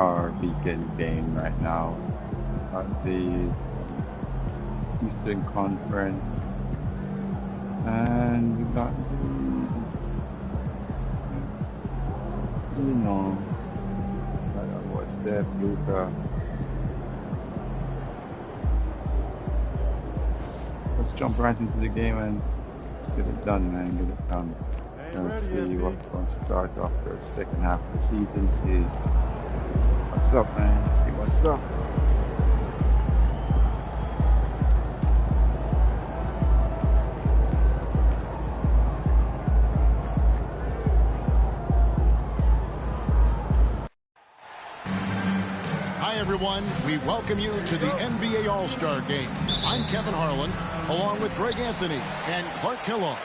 our weekend game right now at the Eastern Conference, and we got these, what's that, Luca? Let's jump right into the game and get it done, man. Get it done. Let's see what's going to start off the second half of the season. See what's up, man. See what's up. Hi, everyone. We welcome you to the NBA All-Star Game. I'm Kevin Harlan, along with Greg Anthony and Clark Kellogg.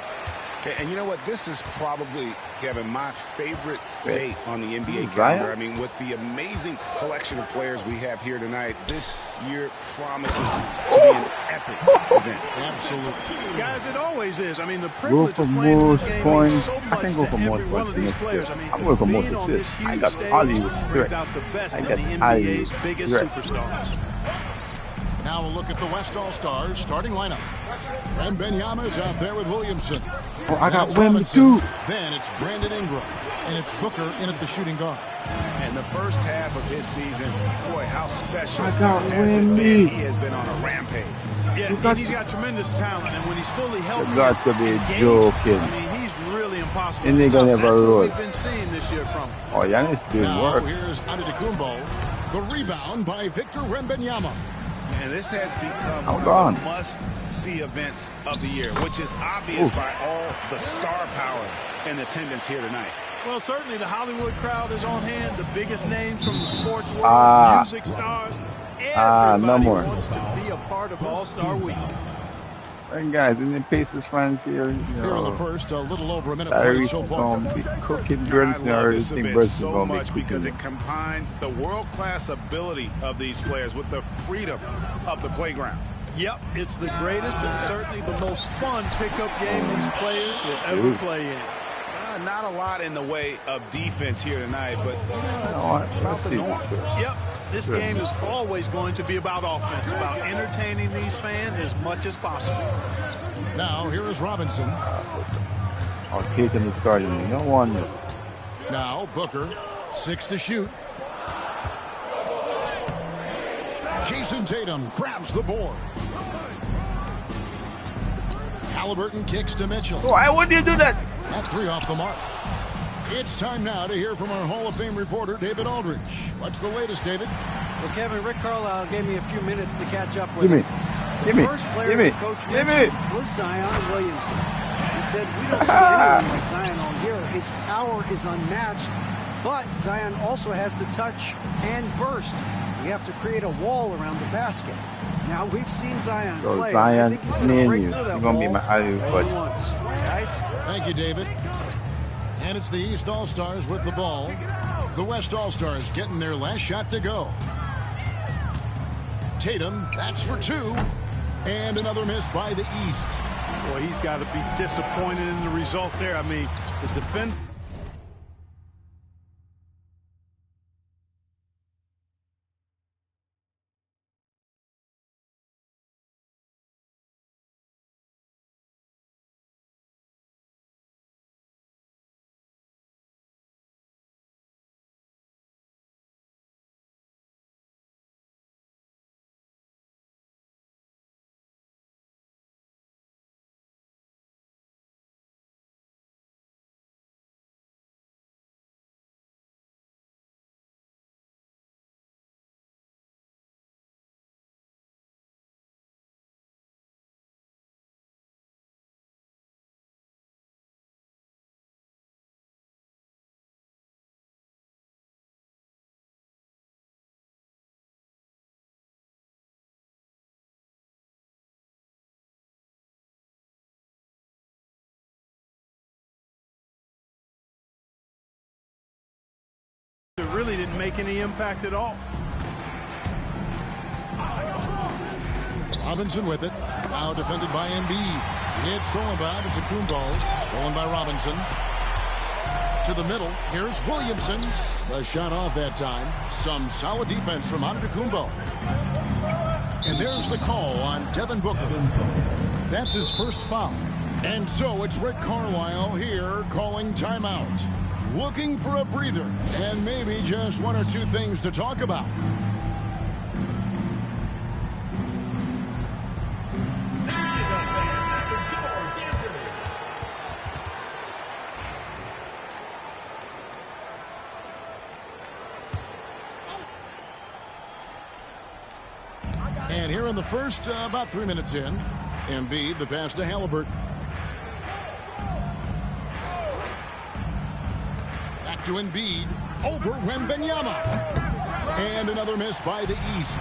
Okay, and you know what? This is probably, Kevin, my favorite date on the NBA calendar. I mean, with the amazing collection of players we have here tonight, this year promises to be an epic event. Absolutely. Guys, it always is. I mean, the privilege of playing in this game means so much to every one of these players. I mean, I'm going for most being on this assists. huge I got stage Hollywood brings threats. out the best I in got the Hollywood NBA's biggest threats. superstars. Now a look at the West All-Stars starting lineup. Wembanyama's out there with Williamson. Oh, I got That's Wemby Robinson. too. Then it's Brandon Ingram. And it's Booker in at the shooting guard. And the first half of his season, boy, how special I got has it Wemby. been. He has been on a rampage. Yeah, and he's got tremendous talent, and when he's fully healthy, You got to be engaged, joking. I mean, he's really impossible And to they stop. gonna That's never what roll. we've been seeing this year from him. Oh, Giannis did Now work. here's Antetokounmpo. The rebound by Victor Wembanyama. And this has become I'm one gone. of the must-see events of the year, which is obvious by all the star power in attendance here tonight. Well, certainly the Hollywood crowd is on hand. The biggest names from the sports world, music stars. Everybody no more. wants to be a part of All-Star Week. And guys, in the Pacers fans here, Here in the first, a little over a minute played Tyrese so is far. going to be cooking I Brunson, love or this you think event Brunson's so going to be much because cooking? it combines the world-class ability of these players with the freedom of the playground. Yep, it's the greatest and certainly the most fun pickup game these players will ever play in. Not a lot in the way of defense here tonight, but Let's see this. Yep, this game is always going to be about offense, about entertaining these fans as much as possible. Now here is Robinson. Oh, Tatum is starting. No wonder. Now Booker, 6 to shoot. Jason Tatum grabs the board. Halliburton kicks to Mitchell. Why would you do that? That 3 off the mark. It's time now to hear from our Hall of Fame reporter, David Aldridge. What's the latest, David? Well, Kevin, Rick Carlisle gave me a few minutes to catch up with Give me. him. Give me. The first player Give me. the coach Give me. mentioned was Zion Williamson. He said, we don't see anyone like Zion on here. His power is unmatched, but Zion also has the touch and burst. We have to create a wall around the basket. Now, we've seen Zion So play. Zion I think he's is going to near break you. through that He's going to be wall my alley, all but he wants. Guys? Thank you, David. And it's the East All-Stars with the ball. The West All-Stars getting their last shot to go. Tatum, that's for 2. And another miss by the East. Boy, he's got to be disappointed in the result there. I mean, the defense. It really didn't make any impact at all. Robinson with it. Now defended by Embiid. It's stolen by Antetokounmpo. Stolen by Robinson. To the middle. Here's Williamson. The shot off that time. Some solid defense from Antetokounmpo. And there's the call on Devin Booker. That's his first foul. And so it's Rick Carlisle here calling timeout. Looking for a breather and maybe just one or two things to talk about. And here in the first, about 3 minutes in, Embiid, the pass to Halliburton. Back to Embiid, over Wembanyama. And another miss by the East.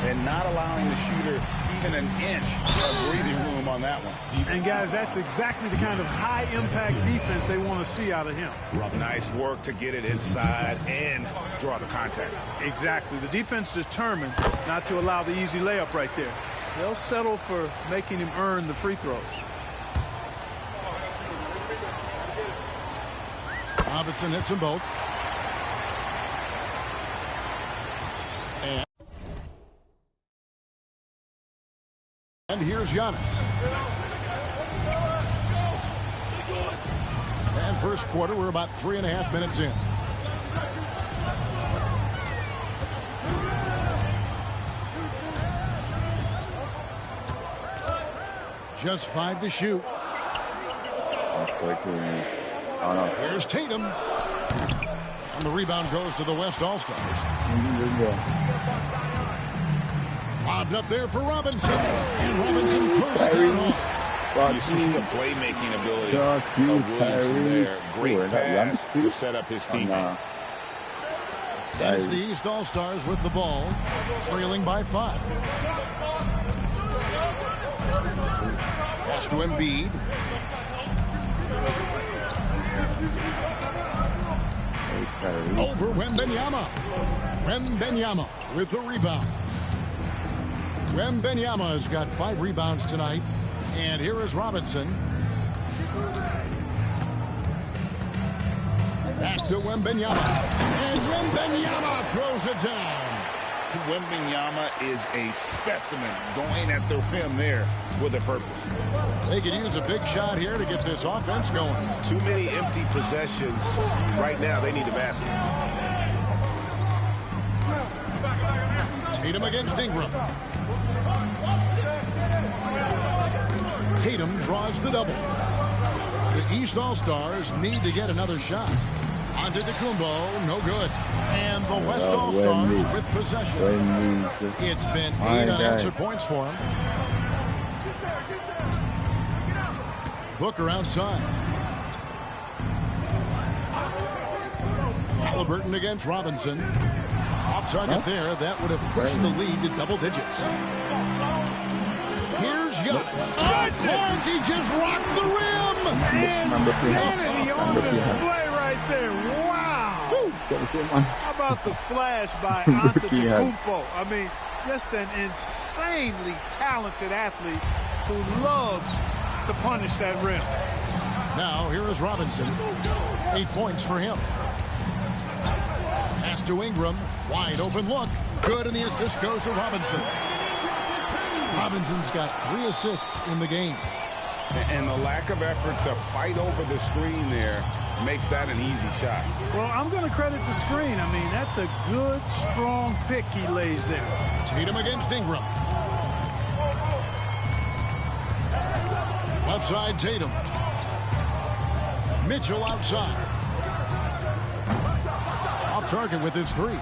And not allowing the shooter even an inch of breathing room on that one. And, guys, that's exactly the kind of high-impact defense they want to see out of him. Nice work to get it inside and draw the contact. Exactly. The defense determined not to allow the easy layup right there. They'll settle for making him earn the free throws. Robinson hits them both. And here's Giannis. And first quarter, we're about 3.5 minutes in. Just 5 to shoot. Here's Tatum. And the rebound goes to the West All-Stars. Lobbed up there for Robinson. And Robinson throws it down home. You see the playmaking ability of Williamson there. Great pass to set up his teammate. And it's the East All-Stars with the ball, trailing by 5. Pass to Embiid. Over Wembanyama. Wembanyama with the rebound. Wembanyama has got 5 rebounds tonight. And here is Robinson. Back to Wembanyama. And Wembanyama throws it down. Wembanyama is a specimen going at the rim there with a purpose. They could use a big shot here to get this offense going. Too many empty possessions. Right now, they need a basket. Tatum against Ingram. Tatum draws the double. The East All-Stars need to get another shot. Antetokounmpo, no good. And the West All-Stars with possession. It's been 8 unanswered points for him. Booker outside. Halliburton against Robinson. Off target there. That would have pushed the lead to double digits. Here's Clark. He just rocked the rim. Insanity on display right there. Wow. How about the flash by Antetokounmpo? I mean, just an insanely talented athlete who loves to punish that rim. Now, here is Robinson. 8 points for him. Pass to Ingram. Wide open look. Good, and the assist goes to Robinson. Robinson's got 3 assists in the game. And the lack of effort to fight over the screen there makes that an easy shot. Well, I'm going to credit the screen. I mean, that's a good, strong pick he lays there. Tatum against Ingram. Left side, Tatum. Mitchell outside. Off target with his 3.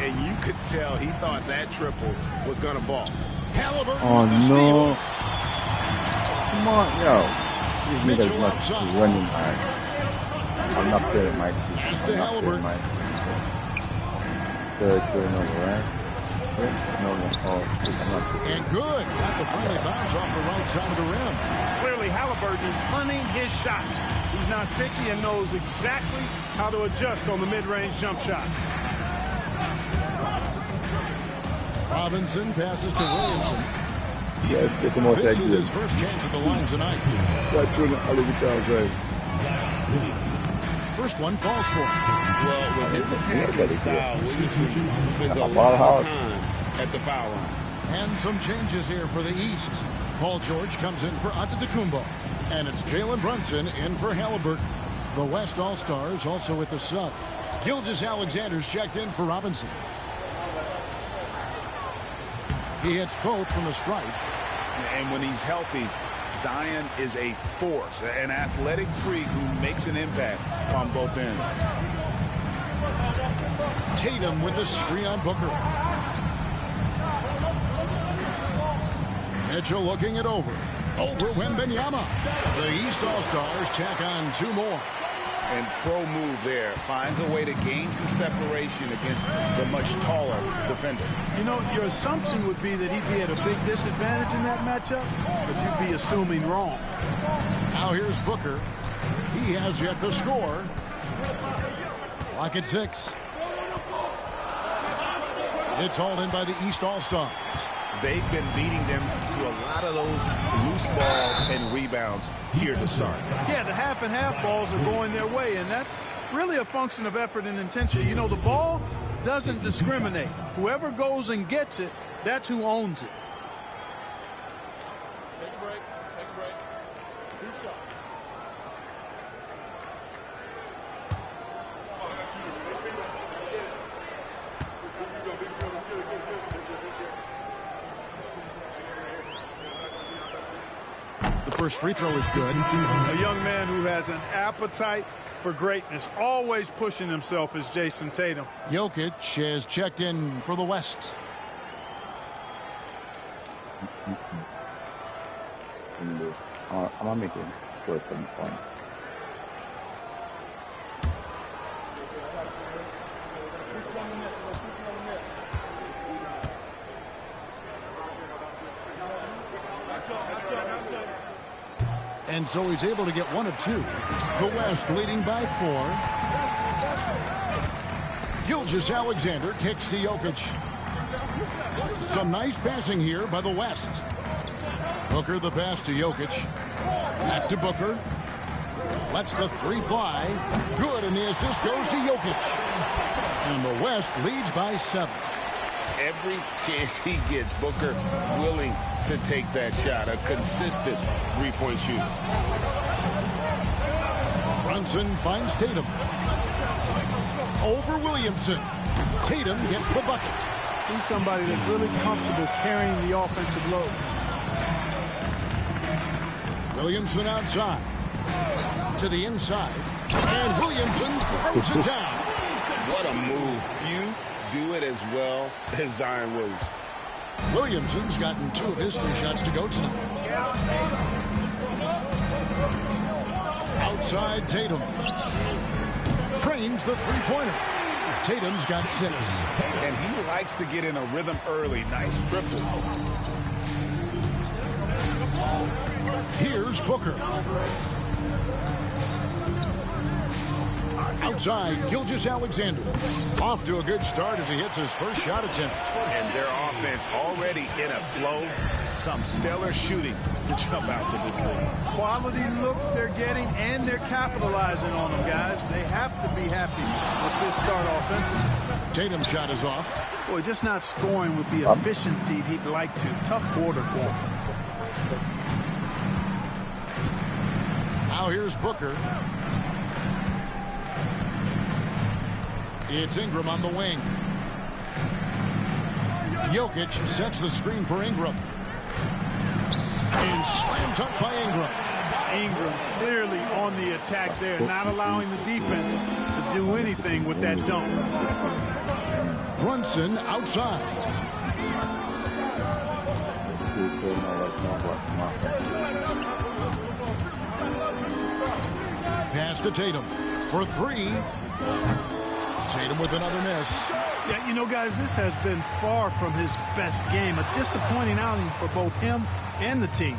And you could tell he thought that triple was going to fall. Halliburton with the steal. Come on, yo. These niggas must be running hard. I'm not good at my team. Pass to Halliburton. Third turnover, right? No. I'm not good. And good. Got the friendly bounce off the right side of the rim. Clearly, Halliburton is hunting his shots. He's not picky and knows exactly how to adjust on the mid-range jump shot. Robinson passes to Williamson. This is his first chance at the line tonight. 3 first one falls for him. Well, with his attacking style, Williamson spends a lot of time at the foul line. And some changes here for the East. Paul George comes in for Antetokounmpo. And it's Jalen Brunson in for Halliburton. The West All-Stars also with the sub. Gilgeous-Alexander's checked in for Robinson. He hits both from the stripe. And when he's healthy, Zion is a force, an athletic freak who makes an impact on both ends. Tatum with the screen on Booker. Mitchell looking it over. Over Wembanyama. The East All-Stars tack on 2 more. And pro move there. Finds a way to gain some separation against the much taller defender. You know, your assumption would be that he'd be at a big disadvantage in that matchup, but you'd be assuming wrong. Now here's Booker. He has yet to score. Clock at 6. It's hauled in by the East All-Stars. They've been beating them to a lot of those loose balls and rebounds here to start. Yeah, the half and half balls are going their way, and that's really a function of effort and intensity. You know, the ball doesn't discriminate. Whoever goes and gets it, that's who owns it. Take a break. Take a break. 2 shots. The first free throw is good. A young man who has an appetite for greatness, always pushing himself, is Jason Tatum. Jokic has checked in for the West. I'm gonna make him score 7 points. And so he's able to get 1 of 2. The West leading by 4. Gilgeous-Alexander kicks to Jokic. Some nice passing here by the West. Booker the pass to Jokic. Back to Booker. Lets the 3 fly. Good, and the assist goes to Jokic. And the West leads by 7. Every chance he gets, Booker willing to take that shot. A consistent three-point shooter. Brunson finds Tatum. Over Williamson. Tatum gets the bucket. He's somebody that's really comfortable carrying the offensive load. Williamson outside. To the inside. And Williamson throws it down. What a move. Few do it as well as Zion Williamson. Williamson's gotten 2 of his 3 shots to go tonight. Outside Tatum. Trains the 3-pointer. Tatum's got 6. And he likes to get in a rhythm early. Nice triple. Here's Booker. Outside, Gilgeous-Alexander. Off to a good start as he hits his first shot attempt. And their offense already in a flow. Some stellar shooting to jump out to this league. Quality looks they're getting, and they're capitalizing on them, guys. They have to be happy with this start offensively. Tatum's shot is off. Boy, just not scoring with the efficiency he'd like to. Tough quarter for him. Now here's Booker. It's Ingram on the wing. Jokic sets the screen for Ingram. And slammed up by Ingram. Ingram clearly on the attack there, not allowing the defense to do anything with that dunk. Brunson outside. Pass to Tatum for 3. Tatum with another miss. Yeah, you know, guys, this has been far from his best game. A disappointing outing for both him and the team.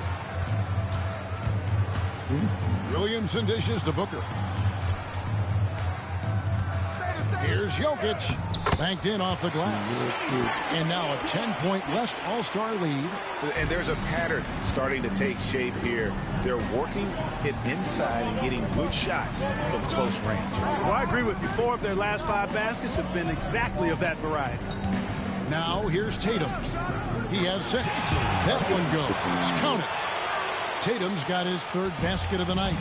Williamson dishes to Booker. Here's Jokic. Banked in off the glass. And now a 10-point West All-Star lead. And there's a pattern starting to take shape here. They're working it inside and getting good shots from close range. Well, I agree with you. 4 of their last 5 baskets have been exactly of that variety. Now here's Tatum. He has 6. That one goes. Count it. Tatum's got his 3rd basket of the night.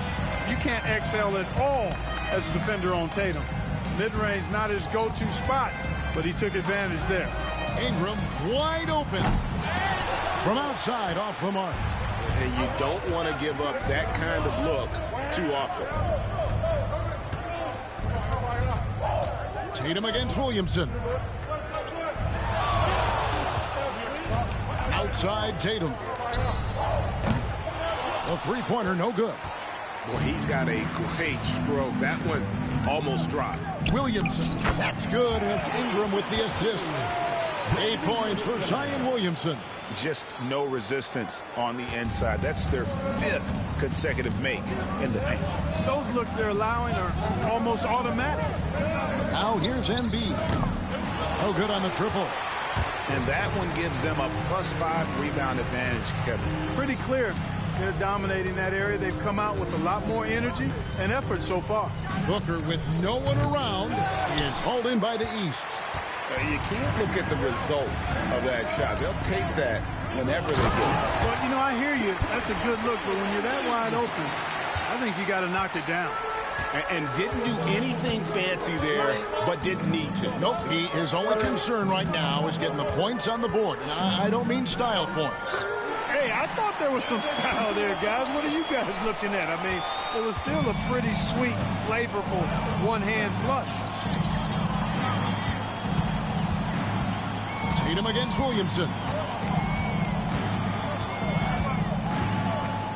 You can't excel at all as a defender on Tatum. Mid-range not his go-to spot, but he took advantage there. Ingram wide open. From outside off the mark. And you don't want to give up that kind of look too often. Tatum against Williamson. Outside Tatum. A 3-pointer, no good. Well, he's got a great stroke. That one almost dropped. Williamson, that's good, and it's Ingram with the assist. 8 points for Zion Williamson. Just no resistance on the inside. That's their 5th consecutive make in the paint. Those looks they're allowing are almost automatic. Now here's Embiid. No good on the triple. And that one gives them a +5 rebound advantage, Kevin. Pretty clear. They're dominating that area. They've come out with a lot more energy and effort so far. Booker with no one around. It's hauled in by the East. You can't look at the result of that shot. They'll take that whenever they do. Well, you know, I hear you. That's a good look. But when you're that wide open, I think you got to knock it down. And didn't do anything fancy there, but didn't need to. Nope, his only concern right now is getting the points on the board. And I don't mean style points. Hey, I thought there was some style there, guys. What are you guys looking at? I mean, it was still a pretty sweet, flavorful one-hand flush. Tatum against Williamson.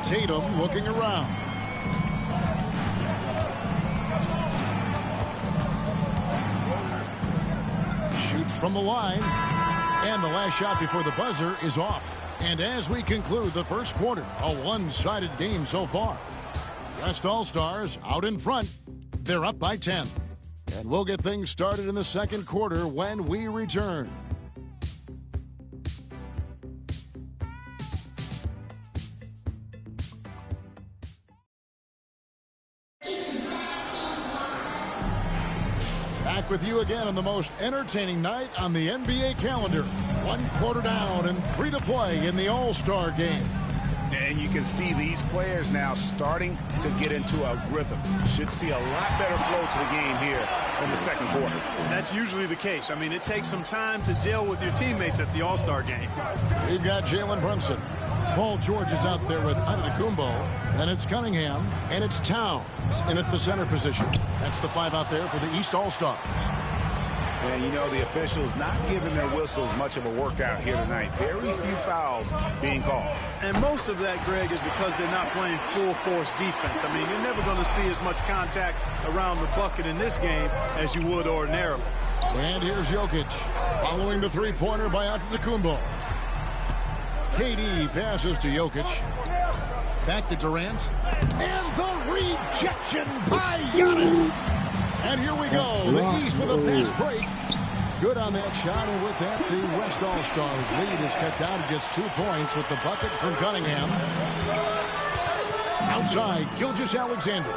Tatum looking around. Shoots from the line. And the last shot before the buzzer is off. And as we conclude the first quarter, a one-sided game so far. West All-Stars out in front. They're up by 10. And we'll get things started in the second quarter when we return. Back with you again on the most entertaining night on the NBA calendar. 1 quarter down and 3 to play in the All-Star game. And you can see these players now starting to get into a rhythm. Should see a lot better flow to the game here in the second quarter. That's usually the case. I mean, it takes some time to gel with your teammates at the All-Star game. We've got Jalen Brunson. Paul George is out there with Antetokounmpo. Then it's Cunningham, and it's Towns in at the center position. That's the 5 out there for the East All-Stars. And you know, the officials not giving their whistles much of a workout here tonight. Very few fouls being called. And most of that, Greg, is because they're not playing full-force defense. I mean, you're never going to see as much contact around the bucket in this game as you would ordinarily. And here's Jokic, following the 3-pointer by Antetokounmpo. KD passes to Jokic. Back to Durant. And the rejection by Giannis. And here we go. The East with a fast break. Good on that shot. And with that, the West All-Stars lead is cut down to just 2 points with the bucket from Cunningham. Outside, Gilgeous-Alexander.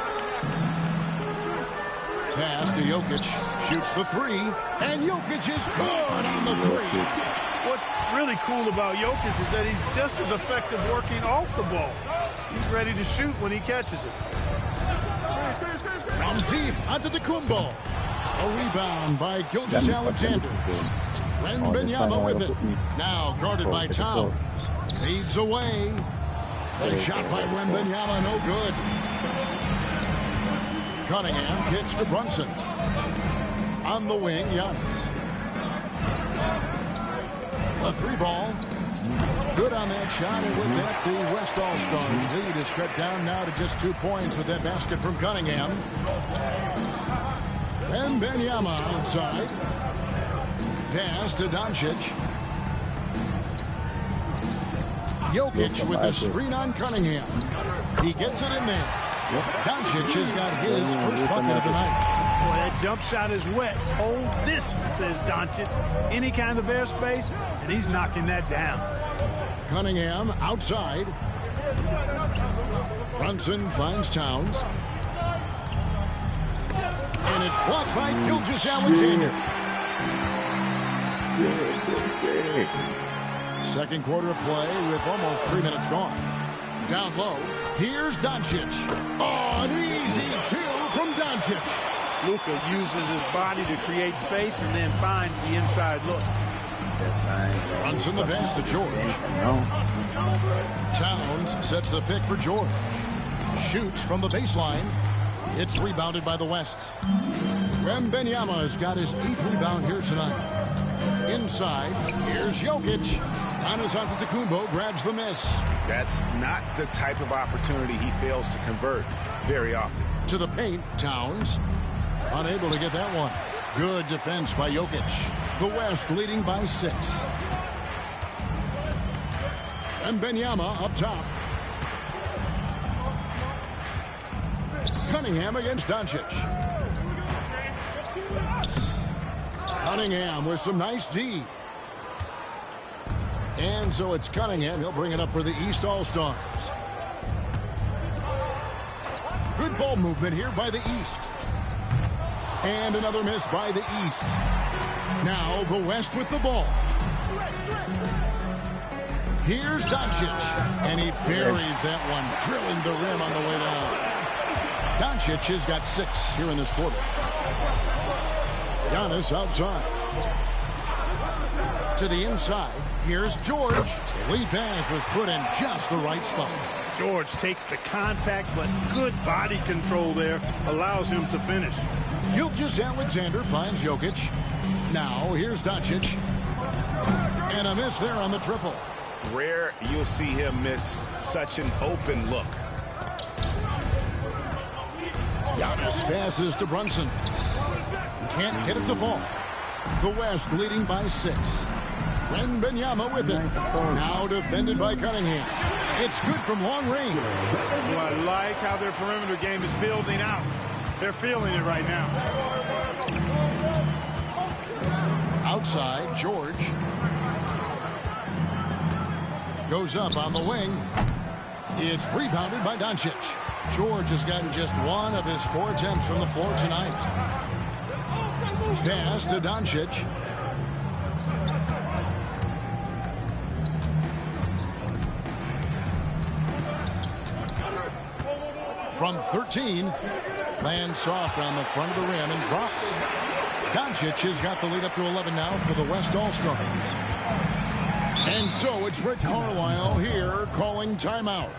Pass to Jokic. Shoots the 3. And Jokic is good on the 3. What's really cool about Jokic is that he's just as effective working off the ball. He's ready to shoot when he catches it. From deep Antetokounmpo. A rebound by Gilgeous-Alexander. Wembanyama with it. Now guarded by Towns. Fades away. A shot by Wembanyama, no good. Cunningham kicks to Brunson. On the wing, Giannis. A 3-ball. Good on that shot, and with that, the West All-Stars lead is cut down now to just 2 points with that basket from Cunningham. And Wembanyama outside. Pass to Doncic. Jokic with a screen on Cunningham. He gets it in there. Doncic has got his first bucket of the night. Boy, that jump shot is wet. Hold this, says Doncic. Any kind of airspace, and he's knocking that down. Cunningham outside. Brunson finds Towns. And it's blocked by Gilgeous-Alexander. Second quarter of play with almost 3 minutes gone. Down low, here's Doncic. Oh, an easy two from Doncic. Luka uses his body to create space and then finds the inside look. Runs in the pass to George. Towns sets the pick for George. Shoots from the baseline. It's rebounded by the West. Wembanyama's got his 8th rebound here tonight. Inside, here's Jokic. Giannis Antetokounmpo grabs the miss. That's not the type of opportunity he fails to convert very often. To the paint, Towns. Unable to get that one. Good defense by Jokic. The West leading by 6. Wembanyama up top. Cunningham against Doncic. Cunningham with some nice D. And so it's Cunningham. He'll bring it up for the East All-Stars. Good ball movement here by the East. And another miss by the East. Now the West with the ball. Here's Doncic. And he buries that one, drilling the rim on the way down. Doncic has got 6 here in this quarter. Giannis outside. To the inside. Here's George. The lead pass was put in just the right spot. George takes the contact, but good body control there allows him to finish. Gilgeous-Alexander finds Jokic. Now here's Doncic. And a miss there on the triple. Rare you'll see him miss such an open look. Giannis passes to Brunson. Can't get it to fall. The West leading by 6. Wembanyama with it. Now defended by Cunningham. It's good from long range. Well, I like how their perimeter game is building out. They're feeling it right now. Outside, George. Goes up on the wing. It's rebounded by Doncic. George has gotten just 1 of his 4 attempts from the floor tonight. Pass to Doncic. From 13, lands soft on the front of the rim and drops. Doncic has got the lead up to 11 now for the West All-Stars. And so it's Rick Carlisle here calling timeout.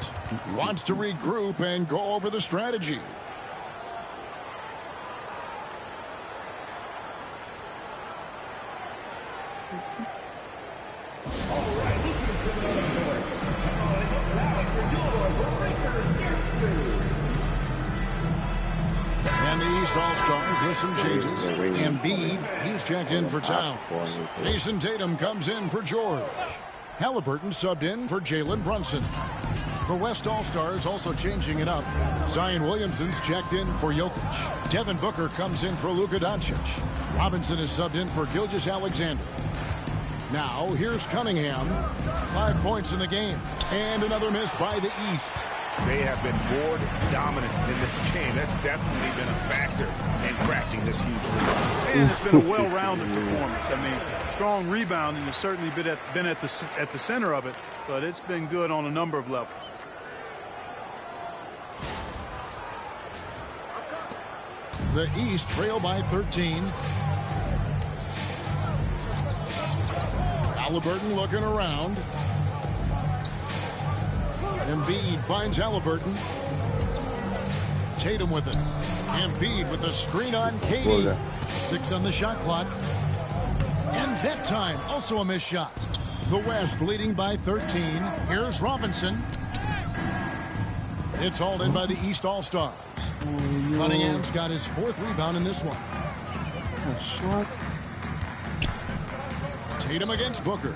He wants to regroup and go over the strategy. And the East All-Stars with some changes. Embiid, he's checked in for Towns. Jason Tatum comes in for George. Halliburton subbed in for Jalen Brunson. The West All-Stars also changing it up. Zion Williamson's checked in for Jokic. Devin Booker comes in for Luka Doncic. Robinson is subbed in for Gilgeous-Alexander. Now, here's Cunningham. 5 points in the game. And another miss by the East. They have been board dominant in this game. That's definitely been a factor in crafting this huge lead. And it's been a well-rounded performance. I mean, strong rebounding has certainly been at the center of it, but it's been good on a number of levels. The East trail by 13. Halliburton looking around. Embiid finds Halliburton. Tatum with it. Embiid with a screen on Katie. 6 on the shot clock. And that time, also a missed shot. The West leading by 13. Here's Robinson. It's hauled in by the East All-Stars. Cunningham's got his 4th rebound in this one. Tatum against Booker.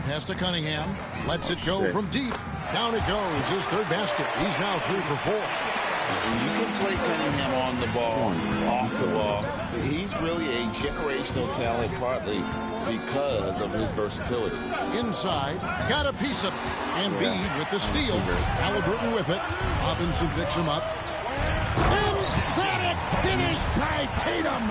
Pass to Cunningham. Lets it go from deep. Down it goes. His 3rd basket. He's now 3 for 4. And you can play Cunningham on the ball, off the ball. He's really a generational talent, partly because of his versatility. Inside, got a piece of it. And Embiid with the steal. Halliburton with it. Robinson picks him up. Emphatic finish by Tatum.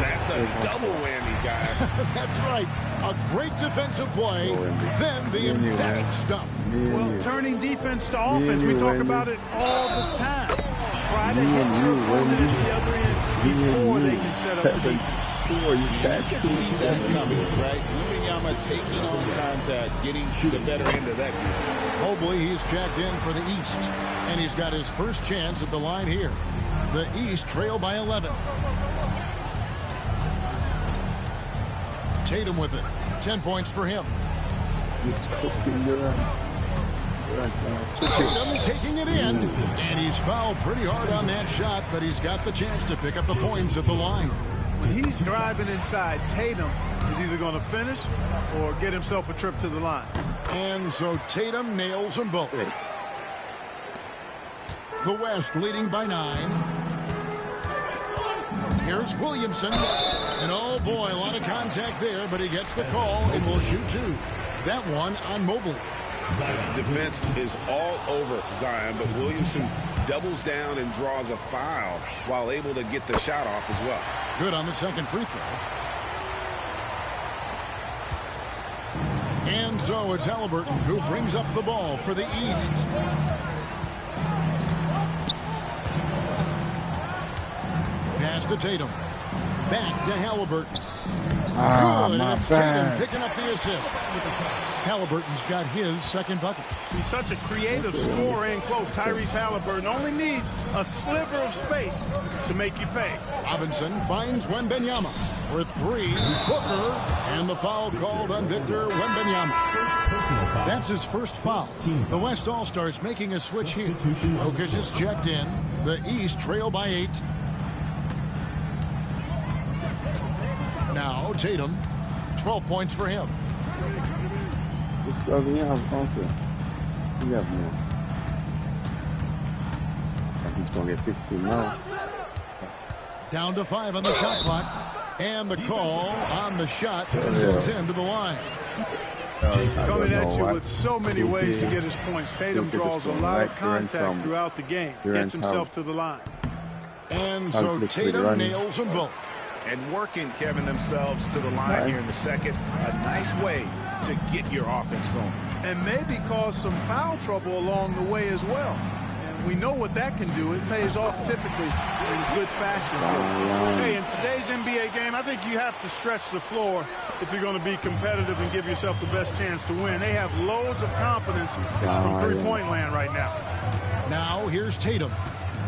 That's a double whammy, guys. That's right. A great defensive play, then the emphatic stuff. Well, turning defense to offense, we talk about it all the time. Try to hit your opponent at the other end before they can set up the defense. You can see that coming, right? Wembanyama taking on contact, getting the better end of that game. Mobley, he's checked in for the East, and he's got his first chance at the line here. The East trail by 11. Tatum with it. 10 points for him. Tatum taking it in, and he's fouled pretty hard on that shot, but he's got the chance to pick up the points at the line. When he's driving inside, Tatum is either going to finish or get himself a trip to the line. And so Tatum nails them both. The West leading by 9. Here's Williamson. And oh boy, a lot of contact there, but he gets the call and will shoot 2. That one on Mobley. Defense is all over Zion, but Williamson doubles down and draws a foul while able to get the shot off as well. Good on the second free throw. And so it's Halliburton who brings up the ball for the East. Pass to Tatum. Back to Halliburton. Good, and it's Tatum picking up the assist. Halliburton's got his second bucket. He's such a creative scorer in close. Tyrese Halliburton only needs a sliver of space to make you pay. Robinson finds Wembanyama for 3. Booker, and the foul called on Victor Wembanyama. That's his first foul. The West All-Stars making a switch here. Jokic is checked in. The East trail by 8. Now Tatum, 12 points for him. He's going to get 15 now. Down to 5 on the shot clock. And the call on the shot sends him to the line. Coming at you with so many ways to get his points. Tatum draws a lot of contact throughout the game. Gets himself to the line. And so Tatum nails them both. And working, Kevin, themselves to the line here in the second. A nice way to get your offense going. And maybe cause some foul trouble along the way as well. And we know what that can do. It pays off typically in good fashion. Hey, in today's NBA game, I think you have to stretch the floor if you're going to be competitive and give yourself the best chance to win. They have loads of confidence from three-point land right now. Now here's Tatum.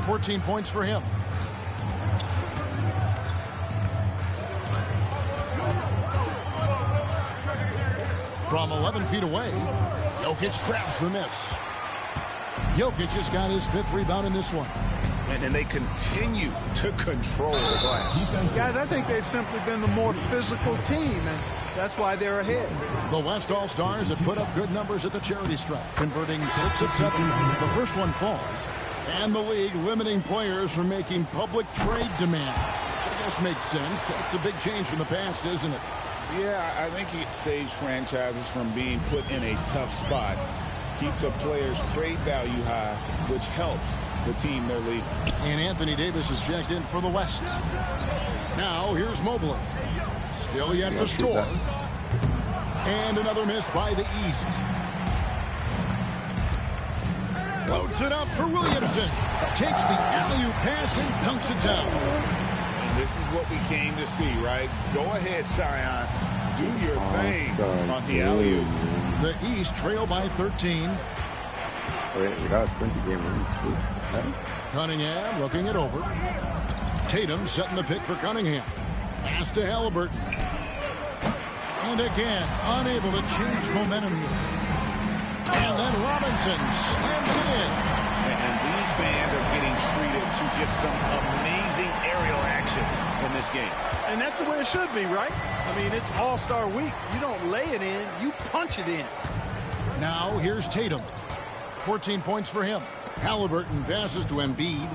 14 points for him. From 11 feet away, Jokic grabs the miss. Jokic has got his 5th rebound in this one. And they continue to control the glass. Guys, I think they've simply been the more physical team, and that's why they're ahead. The West All-Stars have put up good numbers at the charity stripe, converting 6 of 7. The first one falls. And the league limiting players from making public trade demands, which I guess makes sense. It's a big change from the past, isn't it? Yeah, I think it saves franchises from being put in a tough spot. Keeps a player's trade value high, which helps the team they're leading. And Anthony Davis is checked in for the West. Now here's Mobley. Still yet to score. And another miss by the East. Floats it up for Williamson. Takes the alley-oop pass and dunks it down. This is what we came to see, right? Go ahead, Zion. Do your thing on the alley-oop. The East trail by 13. We got 20 game. Cunningham looking it over. Tatum setting the pick for Cunningham. Pass to Halliburton. And again, unable to change momentum here. And then Robinson slams it in. And these fans are getting treated to just some amazing aerial action in this game. And that's the way it should be, right? I mean, it's All-Star Week. You don't lay it in, you punch it in. Now here's Tatum. 14 points for him. Halliburton passes to Embiid.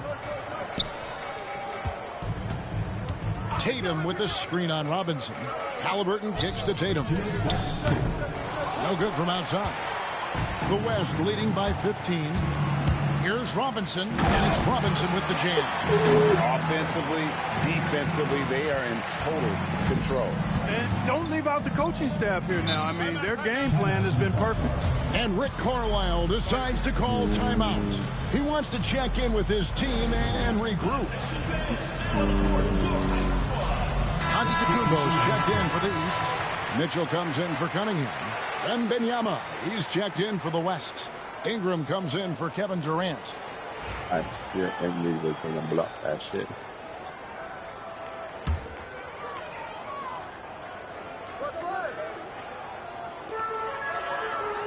Tatum with the screen on Robinson. Halliburton kicks to Tatum. No good from outside. The West leading by 15. Here's Robinson, and it's Robinson with the jam. Offensively, defensively, they are in total control. And don't leave out the coaching staff here now. I mean, their game plan has been perfect. And Rick Carlisle decides to call timeout. He wants to check in with his team and regroup. Antetokounmpo's checked in for the East. Mitchell comes in for Cunningham. And Benyama, he's checked in for the West. Ingram comes in for Kevin Durant. I swear Embiid was going to block that shit.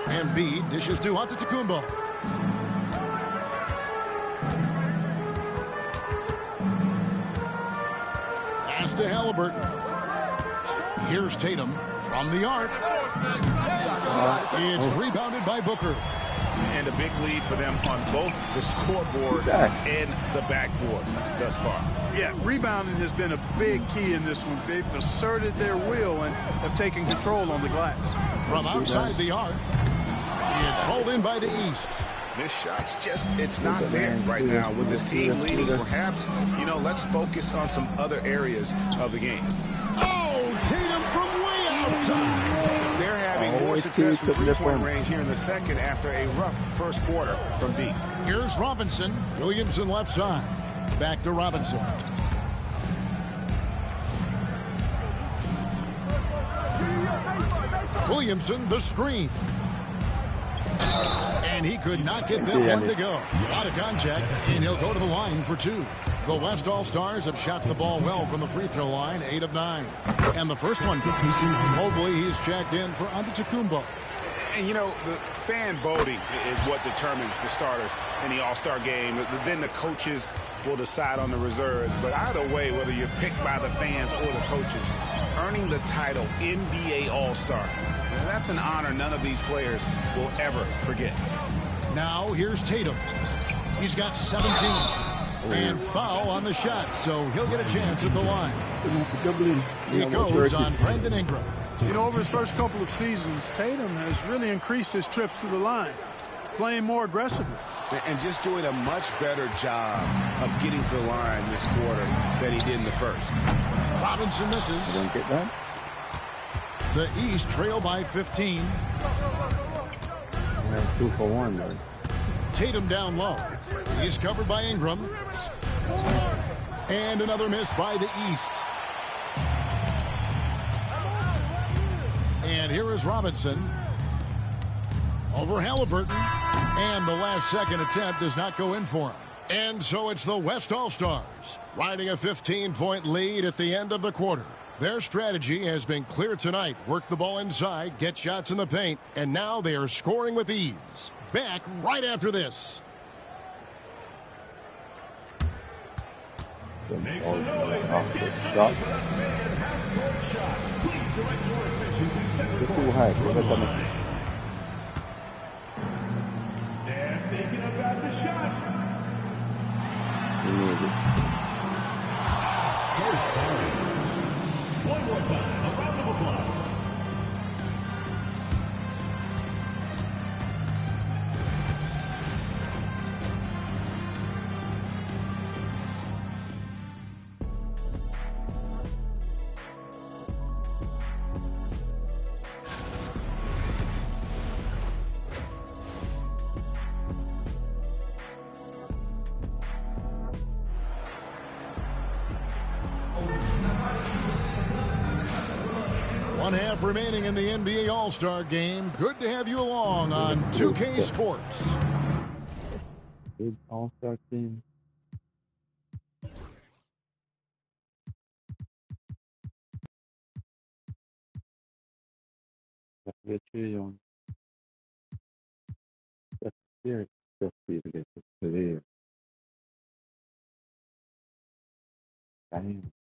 Embiid dishes to Antetokounmpo. Pass to Halliburton. Here's Tatum from the arc. It's rebounded by Booker. And a big lead for them on both the scoreboard and the backboard thus far. Yeah, rebounding has been a big key in this one. They've asserted their will and have taken control on the glass. From outside the arc, it's hauled in by the East. This shot's just, it's not there right now with this team leading. Perhaps, you know, let's focus on some other areas of the game. Oh, Tatum from way outside. They're having more success from three-point range here in the second after a rough first quarter from deep. Here's Robinson. Williamson left side. Back to Robinson. Williamson, the screen. And he could not get that one to go. Out of contact, and he'll go to the line for two. The West All-Stars have shot the ball well from the free throw line, 8 of 9. And the first one goes. Mobley, he's checked in for Antetokounmpo. And, you know, the fan voting is what determines the starters in the All-Star game. Then the coaches will decide on the reserves. But either way, whether you're picked by the fans or the coaches, earning the title NBA All-Star, that's an honor none of these players will ever forget. Now here's Tatum. He's got 17. And foul on the shot, so he'll get a chance at the line. He goes on Brandon Ingram. You know, over his first couple of seasons, Tatum has really increased his trips to the line, playing more aggressively. And just doing a much better job of getting to the line this quarter than he did in the first. Robinson misses. Don't get that. The East trail by 15. 2 for 1, man. Tatum down low. He's covered by Ingram. And another miss by the East. And here is Robinson. Over Halliburton. And the last second attempt does not go in for him. And so it's the West All-Stars riding a 15-point lead at the end of the quarter. Their strategy has been clear tonight. Work the ball inside, get shots in the paint, and now they are scoring with ease. Back right after this. Make some noise and get Shot. Please direct your attention to center It's too court. high. Look at them. They're thinking about the shot. You need it. So sorry. One more time, a round of applause. One half remaining in the NBA All-Star game. Good to have you along on 2K Sports. Big All-Star team. That's young. That's serious. Just to get to there. Damn.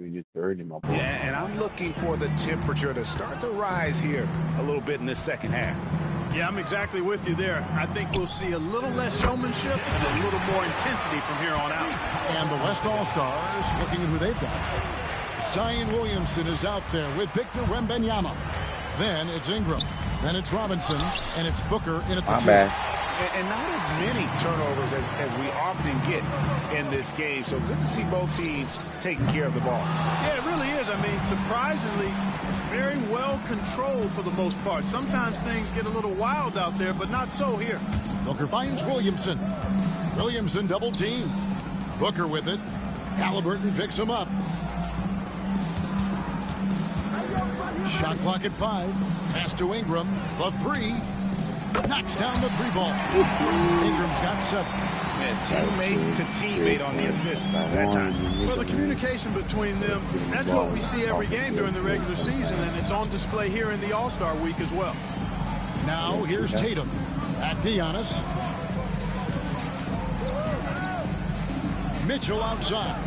You 30, my boy. Yeah, and I'm looking for the temperature to start to rise here a little bit in this second half. Yeah, I'm exactly with you there. I think we'll see a little less showmanship and a little more intensity from here on out. And the West All-Stars looking at who they've got. Zion Williamson is out there with Victor Wembanyama. Then it's Ingram. Then it's Robinson. And it's Booker in at the 2. And not as many turnovers as we often get in this game. So good to see both teams taking care of the ball. Yeah, it really is. I mean, surprisingly, very well controlled for the most part. Sometimes things get a little wild out there, but not so here. Booker finds Williamson. Williamson double team. Booker with it. Halliburton picks him up. Shot clock at 5. Pass to Ingram. The 3. Knocks down the 3 ball. Ingram's got 7. And teammate to teammate on the assist that time. Well, the communication between them, that's what we see every game during the regular season, and it's on display here in the All-Star week as well. Now here's Tatum. Back to Giannis. Mitchell outside.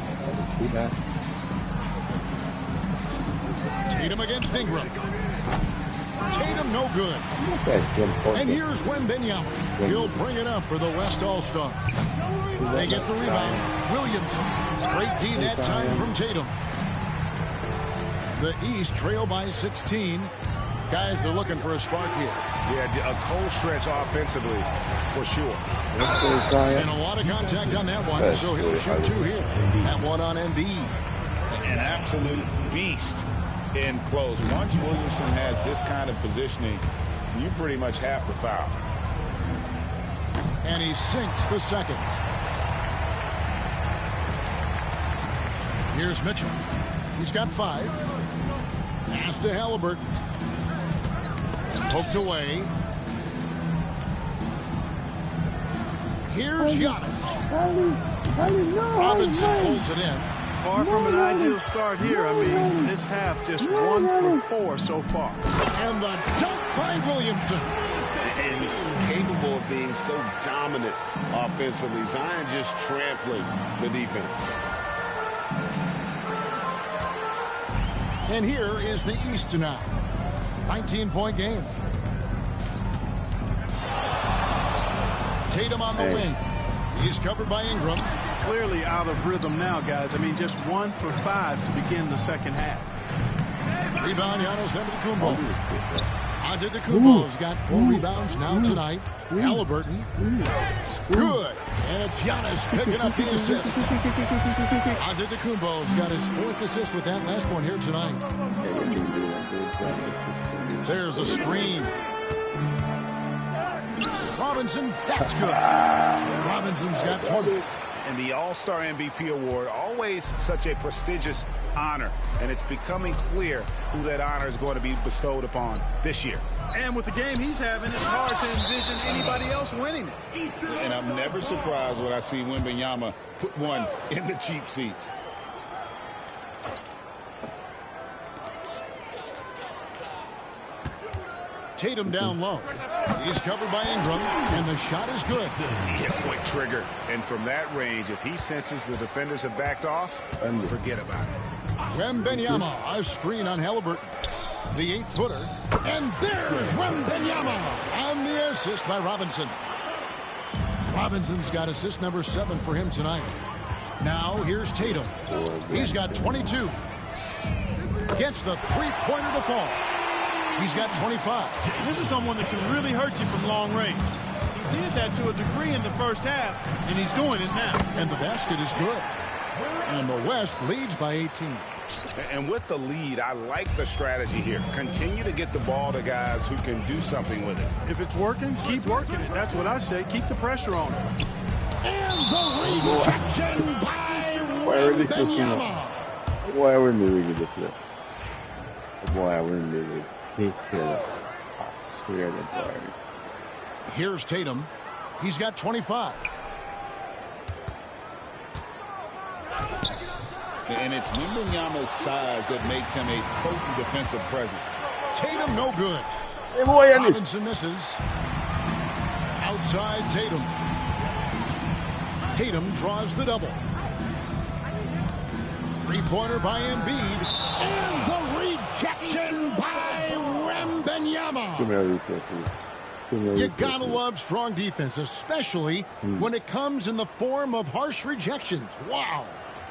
Tatum against Ingram. Tatum no good. And here's Wembanyama. He'll bring it up for the West All-Star. They get the rebound. Williamson. Great D that time from Tatum. The East trail by 16. Guys are looking for a spark here. Yeah, a cold stretch offensively for sure. And a lot of contact on that one, so he'll shoot 2 here. That one on Embiid. An absolute beast in close. Once Williamson has this kind of positioning, you pretty much have to foul. And he sinks the second. Here's Mitchell. He's got 5. Pass to Halliburton. Poked away. Here's Giannis. Robinson pulls it in. Far from an ideal start here. I mean, this half just 1 for 4 so far. And the dunk by Williamson. And he's capable of being so dominant offensively. Zion just trampling the defense. And here is the East tonight. 19-point game. Tatum on the wing. He's covered by Ingram. Clearly out of rhythm now, guys. I mean, just 1 for 5 to begin the second half. Rebound, Giannis Antetokounmpo. Antetokounmpo's got 4 rebounds now tonight. Halliburton. Good. And it's Giannis picking up the assist. Antetokounmpo's got his 4th assist with that last one here tonight. There's a screen. Robinson, that's good. Robinson's got 20. And the All-Star MVP award, always such a prestigious honor. And it's becoming clear who that honor is going to be bestowed upon this year. And with the game he's having, it's hard to envision anybody else winning it. And I'm never surprised when I see Wembanyama put one in the cheap seats. Tatum down low. He's covered by Ingram, and the shot is good. Yeah, quick trigger. And from that range, if he senses the defenders have backed off, forget about it. Wembanyama, a screen on Halliburton. The 8-footer. And there's Wembanyama on the assist by Robinson. Robinson's got assist number 7 for him tonight. Now here's Tatum. He's got 22. Gets the 3-pointer to fall. He's got 25. This is someone that can really hurt you from long range. He did that to a degree in the first half, and he's doing it now. And the basket is good. And the West leads by 18. And with the lead, I like the strategy here. Continue to get the ball to guys who can do something with it. If it's working, keep working it. That's what I say. Keep the pressure on it. And the rejection by Wembanyama. Why wouldn't they read this? Why wouldn't they read? I swear to God. Here's Tatum. He's got 25. And it's Wembanyama's size that makes him a potent defensive presence. Tatum no good. Hey boy, Robinson misses. Outside Tatum. Tatum draws the double. 3-pointer by Embiid. And the rejection by Wembanyama. Come here, replay, please. You gotta love strong defense, especially when it comes in the form of harsh rejections. Wow.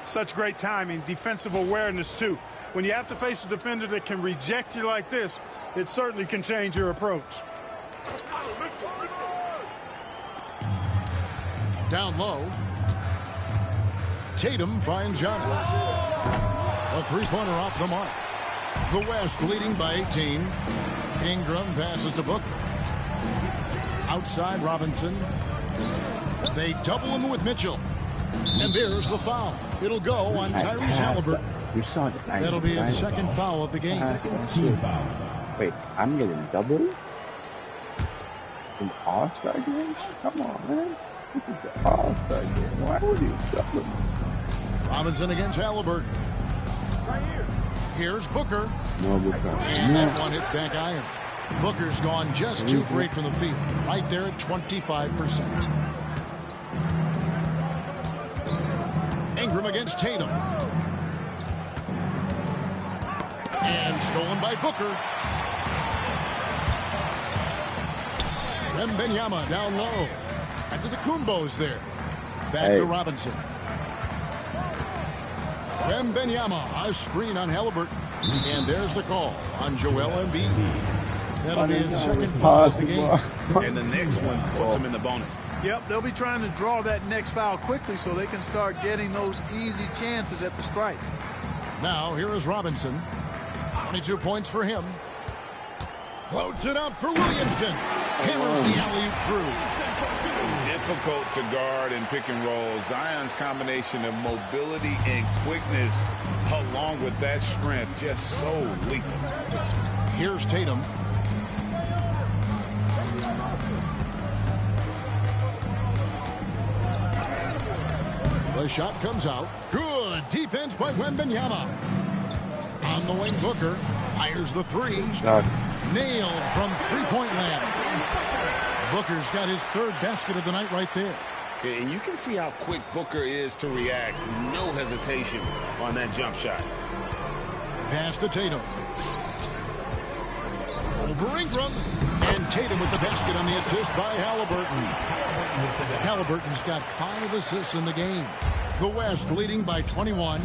Such great timing, defensive awareness, too. When you have to face a defender that can reject you like this, it certainly can change your approach. Down low. Tatum finds Giannis. A three-pointer off the mark. The West leading by 18. Ingram passes to Booker. Outside Robinson. They double him with Mitchell. And there's the foul. It'll go on Tyrese Halliburton. That'll be his second foul of the game. Wait, I'm getting double? In All-Star games? Come on, man. This is the All-Star game. Why would you double? Robinson against Halliburton. Right here. Here's Booker. No, Booker. And that one hits back iron. Booker's gone just 2 for 8 from the field. Right there at 25%. Ingram against Tatum. And stolen by Booker. Wembanyama down low. And to the Kumbos there. Back to Robinson. Wembanyama, a screen on Halliburton. And there's the call on Joel Embiid. That'll be his second foul of the game. And the next one puts him in the bonus. Yep, they'll be trying to draw that next foul quickly so they can start getting those easy chances at the strike. Now, here is Robinson. 22 points for him. Floats it up for Williamson. Hammers the alley-oop through. Difficult to guard and pick and roll. Zion's combination of mobility and quickness along with that strength just so lethal. Here's Tatum. The shot comes out. Good defense by Wembanyama. On the wing, Booker fires the three. Shot. Nailed from three-point land. Booker's got his third basket of the night right there. And you can see how quick Booker is to react. No hesitation on that jump shot. Pass to Tatum. Over Ingram. And Tatum with the basket on the assist by Halliburton. Halliburton's got 5 assists in the game. The West leading by 21.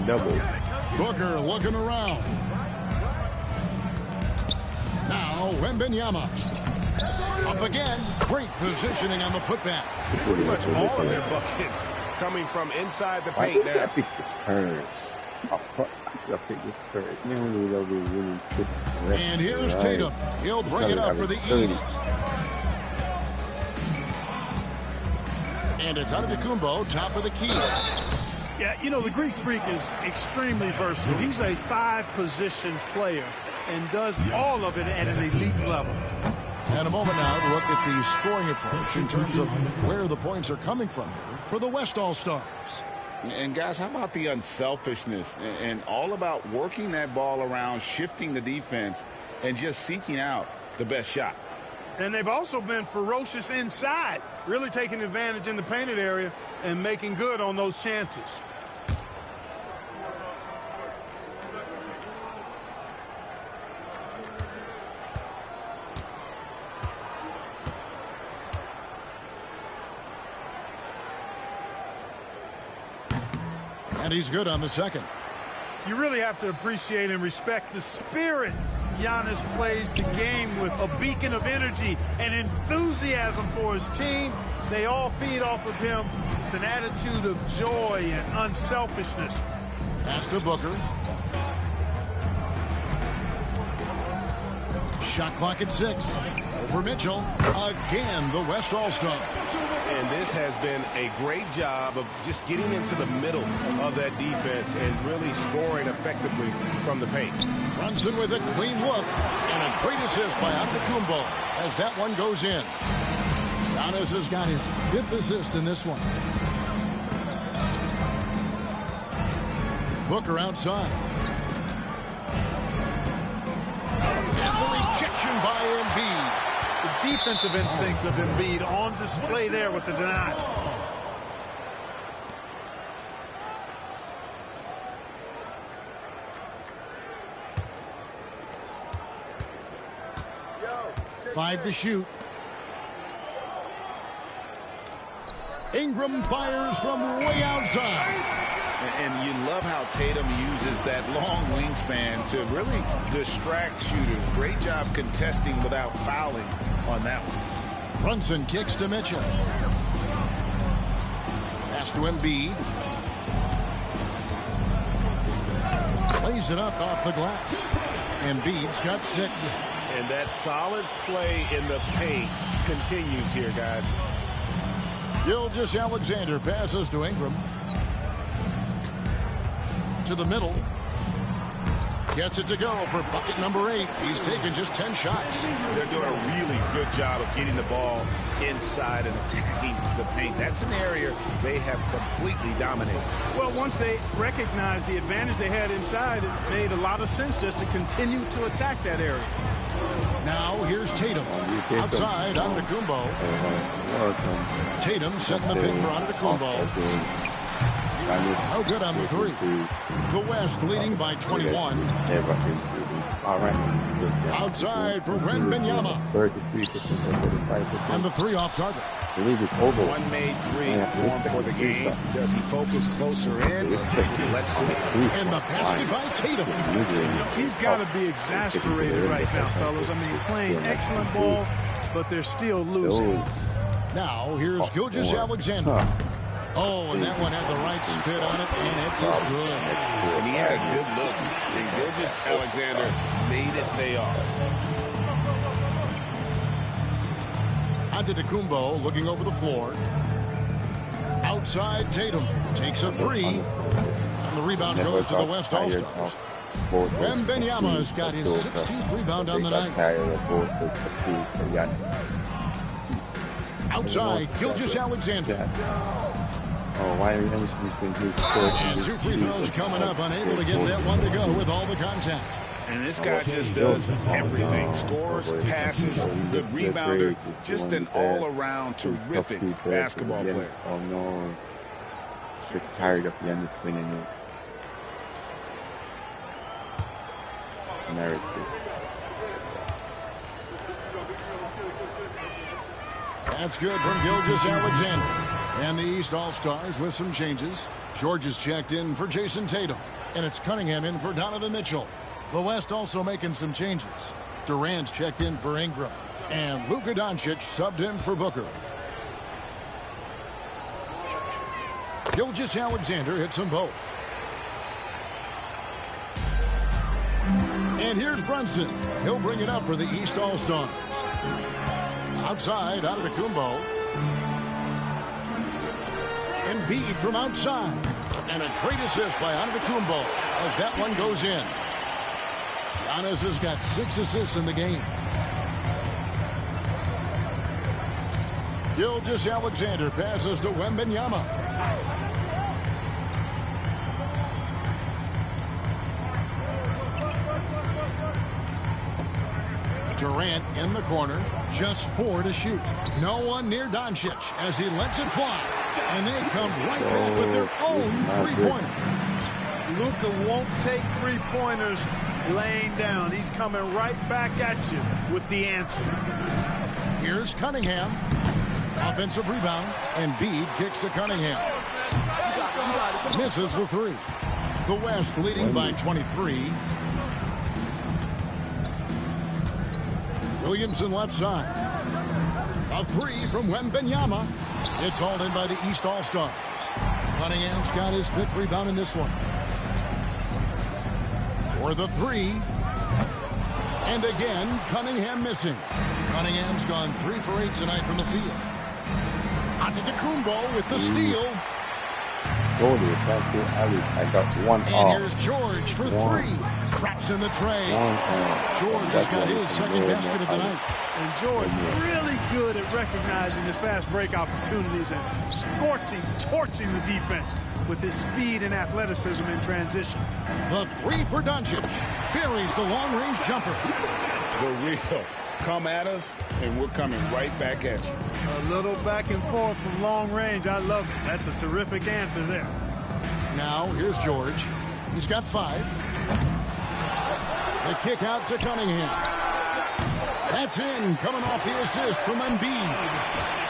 Double. Booker looking around. Now Wembanyama. Up again. Great positioning on the putback. Pretty much all of their buckets coming from inside the paint. Why did I pick this first? I picked this first. And here's Tatum. He'll bring it up for the East. And it's Antetokounmpo, top of the key. Yeah, you know, the Greek Freak is extremely versatile. He's a 5-position player and does all of it at an elite level. And a moment now to look at the scoring approach in terms of where the points are coming from here for the West All-Stars. And guys, how about the unselfishness and all about working that ball around, shifting the defense, and just seeking out the best shot. And they've also been ferocious inside, really taking advantage in the painted area and making good on those chances. And he's good on the second. You really have to appreciate and respect the spirit Giannis plays the game with, a beacon of energy and enthusiasm for his team. They all feed off of him with an attitude of joy and unselfishness. Pass to Booker. Shot clock at 6. Over Mitchell. Again, the West All-Star. And this has been a great job of just getting into the middle of that defense and really scoring effectively from the paint. Brunson with a clean look and a great assist by Antetokounmpo as that one goes in. Giannis has got his 5th assist in this one. Booker outside. And the rejection by Embiid. The defensive instincts of Embiid on display there with the denial. 5 to shoot. Ingram fires from way outside. And you love how Tatum uses that long wingspan to really distract shooters. Great job contesting without fouling on that one. Brunson kicks to Mitchell. Pass to Embiid. Lays it up off the glass. Embiid's got 6. And that solid play in the paint continues here, guys. Gilgeous-Alexander passes to Ingram. To the middle. Gets it to go for bucket number 8. He's taken just 10 shots. They're doing a really good job of getting the ball inside and attacking the paint. That's an area they have completely dominated. Well, once they recognized the advantage they had inside, it made a lot of sense just to continue to attack that area. Now here's Tatum. Outside, Antetokounmpo. Tatum setting the pick for Antetokounmpo. Oh, good on the 3. The West leading by 21. Outside for Wembanyama. 33%, And the 3 off target. One made 3 for the game. Does he focus closer in? Let's see. And the basket by Tatum. He's got to be exasperated right now, fellas. I mean, playing excellent ball, but they're still losing. Now here's Gilgeous-Alexander. Oh, and that one had the right spit on it, and it is good. And he had a good look. And Gilgeous-Alexander made it pay off. Antetokounmpo looking over the floor. Outside, Tatum takes a 3. And the rebound goes to the West All-Stars. Wembanyama's got his 16th rebound on the night. Outside, Gilgeous-Alexander. And 2 free throws coming up, unable to get that one to go with all the contact. And this guy just does everything. Scores, passes, good rebounder. Just an all-around terrific basketball player. Oh, no. Sick, tired of the end of winning it. That's good from Gilgeous-Alexander. And the East All-Stars with some changes. George is checked in for Jason Tatum. And it's Cunningham in for Donovan Mitchell. The West also making some changes. Durant's checked in for Ingram. And Luka Doncic subbed in for Booker. Gilgeous-Alexander hits them both. And here's Brunson. He'll bring it up for the East All-Stars. Outside, Antetokounmpo. Embiid from outside. And a great assist by Antetokounmpo as that one goes in. Giannis has got 6 assists in the game. Gilgeous-Alexander passes to Wembanyama. Durant in the corner, just 4 to shoot. No one near Doncic as he lets it fly. And they come right back with their own three-pointer. Luka won't take three-pointers laying down. He's coming right back at you with the answer. Here's Cunningham. Offensive rebound. And Embiid kicks to Cunningham. Misses the 3. The West leading by 23. Williamson left side. A 3 from Wembanyama. It's hauled in by the East All-Stars. Cunningham's got his 5th rebound in this one. For the 3. And again, Cunningham missing. Cunningham's gone 3 for 8 tonight from the field. Antetokounmpo with the steal. I got 1 And off. here's George for 3. Traps in the tray. George has got his 2nd basket of the night. And George really good at recognizing his fast break opportunities and torching the defense with his speed and athleticism in transition. The 3 for Doncic. Buries the long-range jumper. The real. Come at us, and we're coming right back at you. A little back and forth from long range. I love it. That's a terrific answer there. Now, here's George. He's got 5. The kick out to Cunningham. That's in, coming off the assist from Embiid.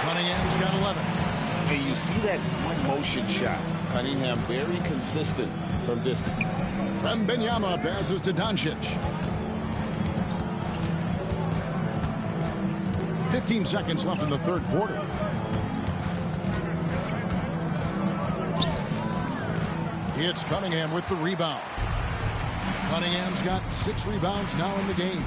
Cunningham's got 11. And you see that one-motion shot. Cunningham very consistent from distance. Wembanyama passes to Doncic. 15 seconds left in the third quarter. It's Cunningham with the rebound. Cunningham's got 6 rebounds now in the game.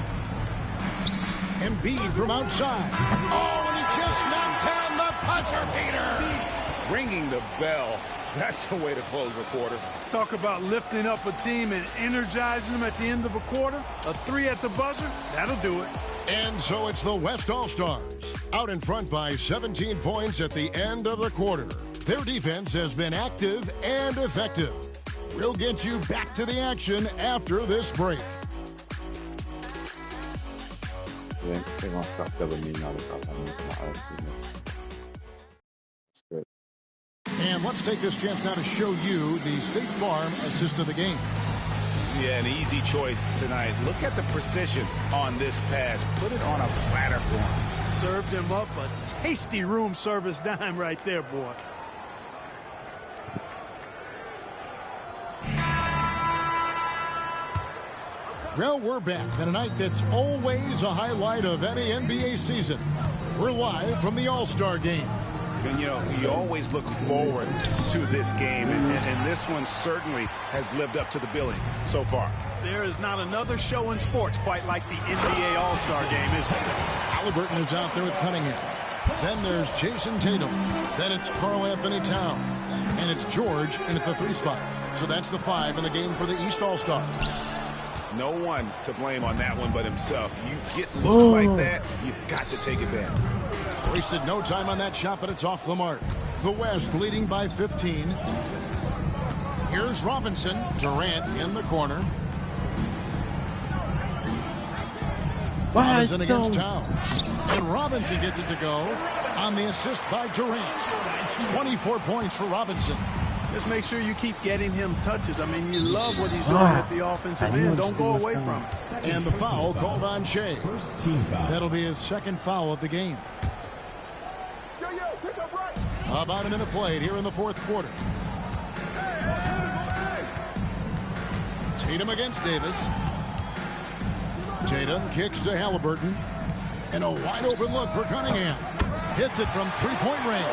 Embiid from outside. Oh, and he just knocked down the buzzer beater. Ringing the bell. That's the way to close a quarter. Talk about lifting up a team and energizing them at the end of a quarter. A 3 at the buzzer, that'll do it. And so it's the West All-Stars, out in front by 17 points at the end of the quarter. Their defense has been active and effective. We'll get you back to the action after this break. They won't stop double me now. That's good. And let's take this chance now to show you the State Farm assist of the game. Yeah, an easy choice tonight. Look at the precision on this pass. Put it on a platter for him. Served him up a tasty room service dime right there, boy. Well, we're back on a night that's always a highlight of any NBA season. We're live from the All-Star game. And, you know, you always look forward to this game, and this one certainly has lived up to the billing so far. There is not another show in sports quite like the NBA All-Star game, is there? Halliburton is out there with Cunningham. Then there's Jason Tatum. Then it's Karl Anthony Towns. And it's George in at the 3 spot. So that's the 5 in the game for the East All-Stars. No one to blame on that one but himself. You get looks like that, you've got to take advantage. Wasted no time on that shot, but it's off the mark. The West leading by 15. Here's Robinson. Durant in the corner. Robinson against Towns. And Robinson gets it to go on the assist by Durant. 24 points for Robinson. Just make sure you keep getting him touches. I mean, you love what he's doing at the offensive end. Don't go away from it. And the foul called on Shea. That'll be his second foul of the game. About a minute played here in the fourth quarter. Tatum against Davis. Tatum kicks to Halliburton. And a wide open look for Cunningham. Hits it from 3-point range.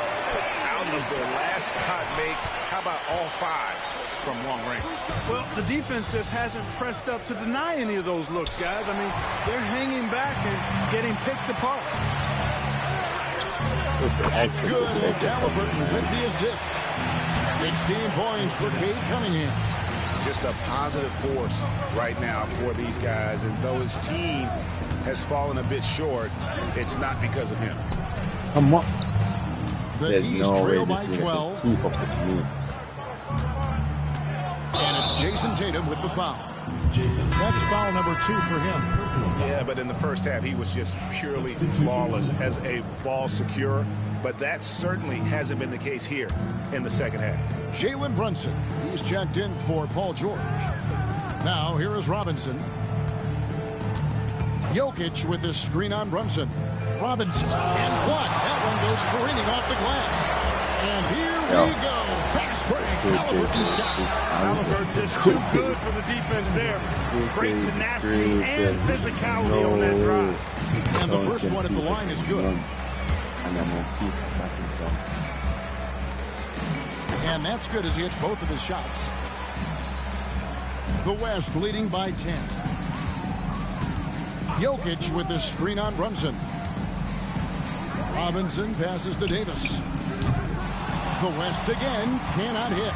Out of their last 5 makes, how about all 5 from long range? Well, the defense just hasn't pressed up to deny any of those looks, guys. I mean, they're hanging back and getting picked apart. That's good, and it's Halliburton with the assist. 16 points for Cade Cunningham. Just a positive force right now for these guys, and though his team has fallen a bit short, it's not because of him. Come on. The East trail by 12. And it's Jason Tatum with the foul. That's foul number 2 for him. Yeah, but in the first half, he was just purely flawless as a ball securer. But that certainly hasn't been the case here in the second half. Jalen Brunson, he's checked in for Paul George. Now, here is Robinson. Jokic with the screen on Brunson. Robinson, and what? That one goes careening off the glass. And here we go. Fast break. Halliburton's got it. Halliburton's just too good for the defense there. Great tenacity and physicality on that drive. And the first one at the line is good. And that's good as he hits both of his shots. The West leading by 10. Jokic with the screen on Brunson. Robinson passes to Davis. The West again cannot hit.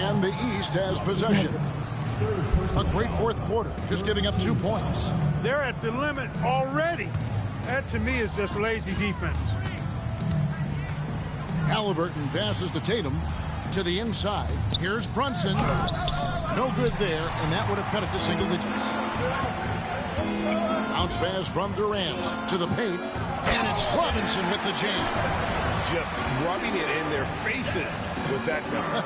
And the East has possession. A great fourth quarter, just giving up 2 points. They're at the limit already. That, to me, is just lazy defense. Halliburton passes to Tatum. To the inside. Here's Brunson. No good there, and that would have cut it to single digits. Bounce pass from Durant to the paint. And it's Robinson with the jam. Just rubbing it in their faces with that number.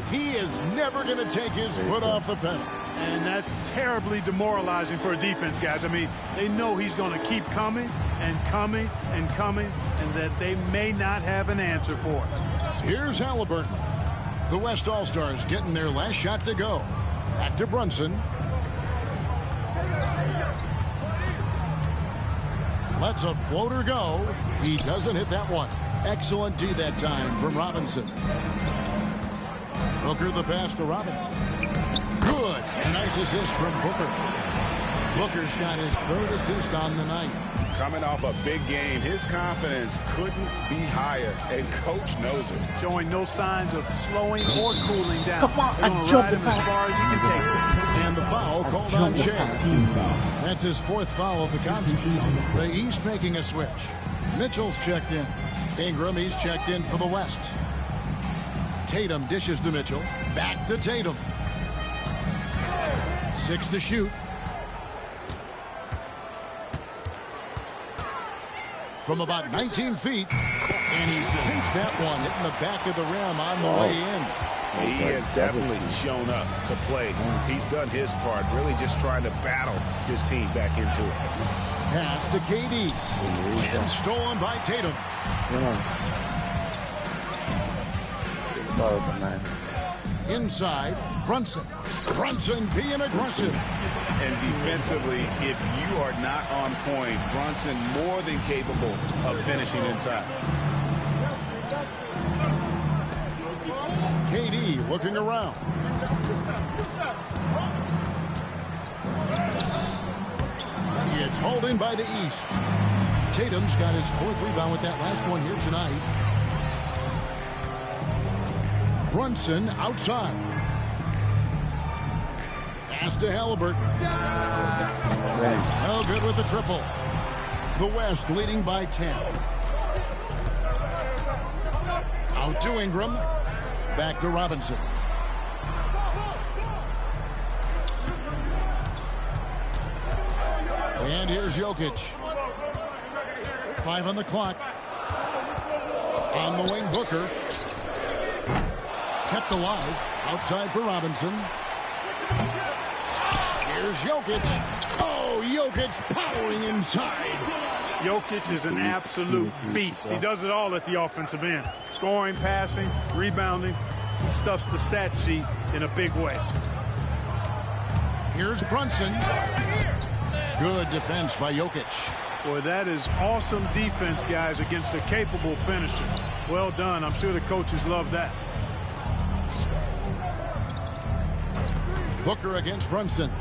He is never going to take his foot off the pedal. And that's terribly demoralizing for a defense, guys. I mean, they know he's going to keep coming and coming and coming, and that they may not have an answer for it. Here's Halliburton. The West All-Stars getting their last shot to go. Back to Brunson. Lets a floater go. He doesn't hit that one. Excellent D that time from Robinson. Booker the pass to Robinson. Good. A nice assist from Booker. Booker's got his third assist on the night. Coming off a big game, his confidence couldn't be higher, and coach knows it. Showing no signs of slowing or cooling down. Come on, They're going to ride him as far as he can take it. And the foul called on Shea. That's his fourth foul of the contest. The East making a switch. Mitchell's checked in. Ingram, he's checked in for the West. Tatum dishes to Mitchell. Back to Tatum. 6 to shoot. From about 19 feet. And he sinks that one, hitting the back of the rim on the way in. He has definitely shown up to play. He's done his part, really just trying to battle his team back into it. Pass to KD. And stolen by Tatum. Inside, Brunson. Brunson being aggressive. And defensively, if you are not on point, Brunson more than capable of finishing inside. KD looking around. It's holding by the East. Tatum's got his fourth rebound with that last one here tonight. Brunson outside. Pass to Halliburton. Oh, good with the triple. The West leading by 10. Out to Ingram. Back to Robinson. And here's Jokic. 5 on the clock. On the wing, Booker. Kept alive. Outside for Robinson. Here's Jokic. Oh, Jokic powering inside. Jokic is an absolute beast. He does it all at the offensive end. Scoring, passing, rebounding. He stuffs the stat sheet in a big way. Here's Brunson. Good defense by Jokic. Boy, that is awesome defense, guys, against a capable finisher. Well done. I'm sure the coaches love that. Booker against Brunson.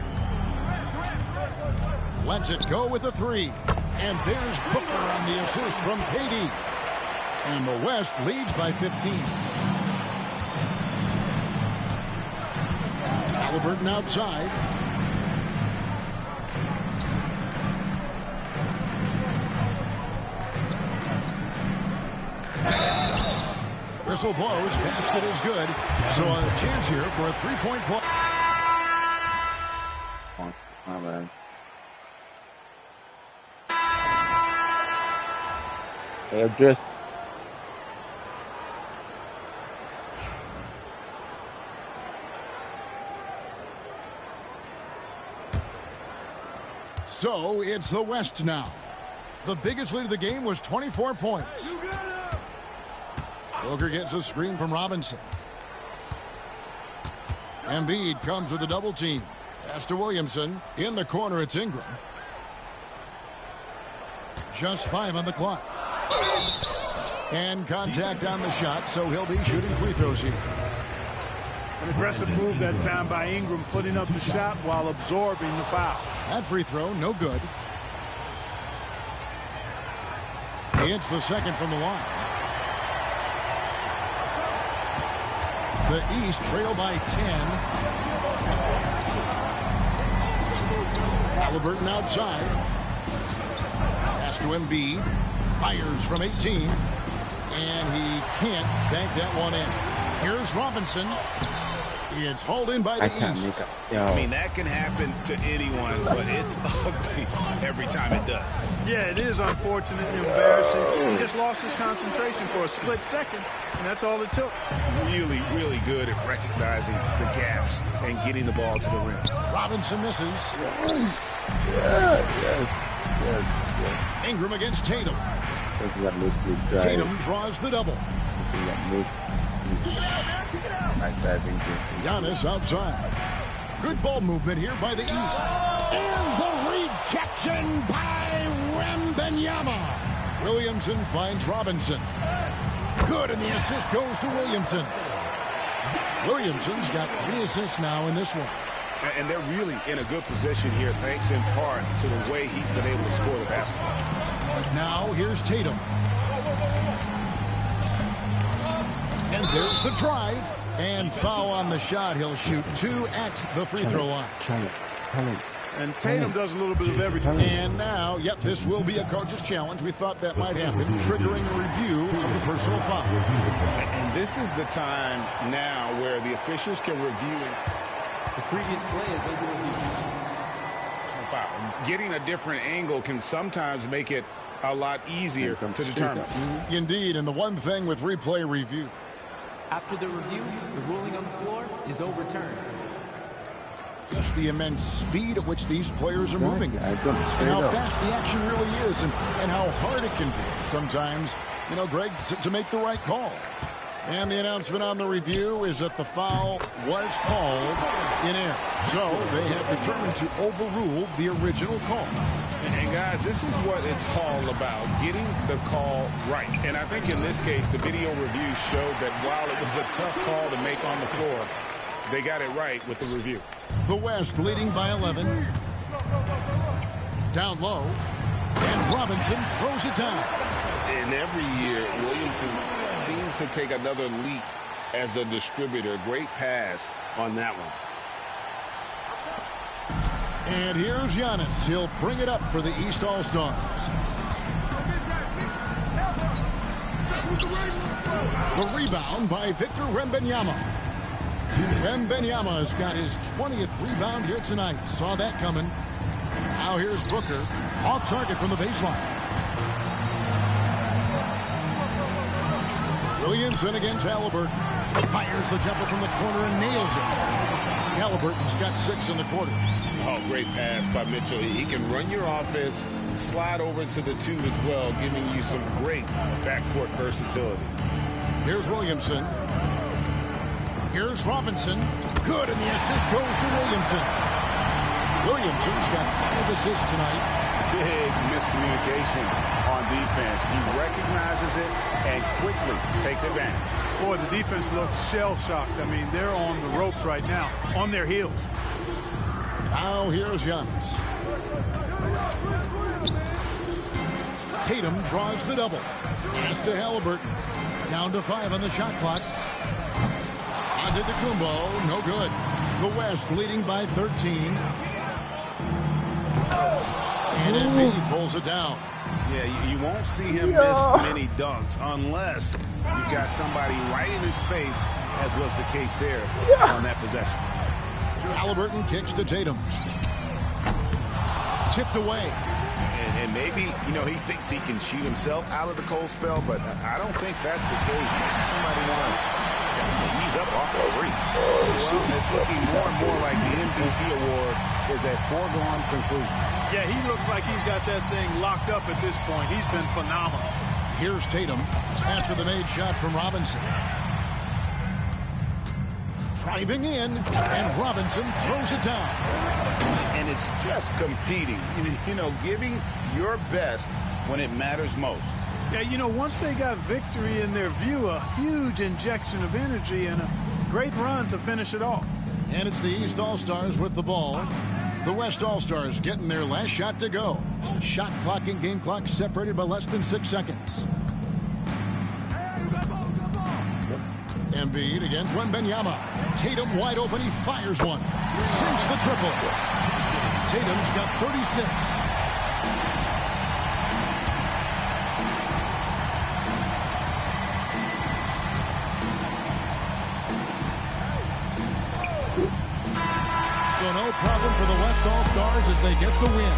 Lets it go with a 3. And there's Booker on the assist from KD. And the West leads by 15. Halliburton outside. Whistle blows. Basket is good. So a chance here for a 3-point play. My bad. Just so it's the West now. The biggest lead of the game was 24 points. Booker gets a screen from Robinson. Embiid comes with a double team. Pass to Williamson. In the corner, it's Ingram. Just 5 on the clock. And contact on the shot, so he'll be shooting free throws here. An aggressive move that time by Ingram, putting up the shot while absorbing the foul. That free throw, no good. He hits the second from the line. The East trail by 10. Halliburton outside. Pass to Embiid. Fires from 18. And he can't bank that one in. Here's Robinson. It's hauled in by the East. I mean, that can happen to anyone, but it's ugly every time it does. Yeah, it is unfortunate and embarrassing. He just lost his concentration for a split second, and that's all it took. Really, really good at recognizing the gaps and getting the ball to the rim. Robinson misses. Yes. Ingram against Tatum. Tatum draws the double. Giannis outside. Good ball movement here by the East. And the rejection by Wembanyama. Williamson finds Robinson. Good, and the assist goes to Williamson. Williamson's got 3 assists now in this one. And they're really in a good position here, thanks in part to the way he's been able to score the basketball. Now here's Tatum. And there's the drive. And foul on the shot. He'll shoot 2 at the free throw line. And Tatum does a little bit of everything. And now, yep, this will be a coach's challenge. We thought that might happen, triggering a review of the personal foul. And this is the time now where the officials can review the previous play is able to foul. Getting a different angle can sometimes make it a lot easier to determine. Indeed, and the one thing with replay review. After the review, the ruling on the floor is overturned. Just the immense speed at which these players are moving. And how fast the action really is and how hard it can be sometimes, you know, Greg, to make the right call. And the announcement on the review is that the foul was called in air. So they have determined to overrule the original call. And guys, this is what it's all about, getting the call right. And I think in this case, the video review showed that while it was a tough call to make on the floor, they got it right with the review. The West leading by 11. Down low. And Robinson throws it down. And every year, Williamson seems to take another leap as a distributor. Great pass on that one. And here's Giannis. He'll bring it up for the East All-Stars. The rebound by Victor Wembanyama. Wembanyama has got his 20th rebound here tonight. Saw that coming. Now here's Booker. Off target from the baseline. Williamson against Halliburton. Fires the jumper from the corner and nails it. Halliburton's got 6 in the quarter. Oh, great pass by Mitchell. He can run your offense, slide over to the 2 as well, giving you some great backcourt versatility. Here's Williamson. Here's Robinson. Good, and the assist goes to Williamson. Williamson's got 5 assists tonight. Big miscommunication on defense. He recognizes it and quickly takes advantage. Boy, the defense looks shell-shocked. I mean, they're on the ropes right now, on their heels. Now here's Giannis. Tatum draws the double. Pass to Halliburton. Down to 5 on the shot clock. Antetokounmpo, no good. The West leading by 13. And Embiid pulls it down. Yeah, you won't see him miss many dunks unless you've got somebody right in his face, as was the case there on that possession. Halliburton kicks to Tatum. Tipped away. And maybe, you know, he thinks he can shoot himself out of the cold spell, but I don't think that's the case. Maybe somebody want to ease up off the breeze. Well, it's looking more and more like the MVP award is a foregone conclusion. Yeah, he looks like he's got that thing locked up at this point. He's been phenomenal. Here's Tatum after the made shot from Robinson. Driving in, and Robinson throws it down. And it's just competing, you know, giving your best when it matters most. Yeah, you know, once they got victory in their view, a huge injection of energy and a great run to finish it off. And it's the East All-Stars with the ball. The West All-Stars getting their last shot to go. Shot clock and game clock separated by less than 6 seconds. Embiid against Wembanyama. Tatum wide open. He fires one. Sinks the triple. Tatum's got 36. So no problem for the West All-Stars as they get the win.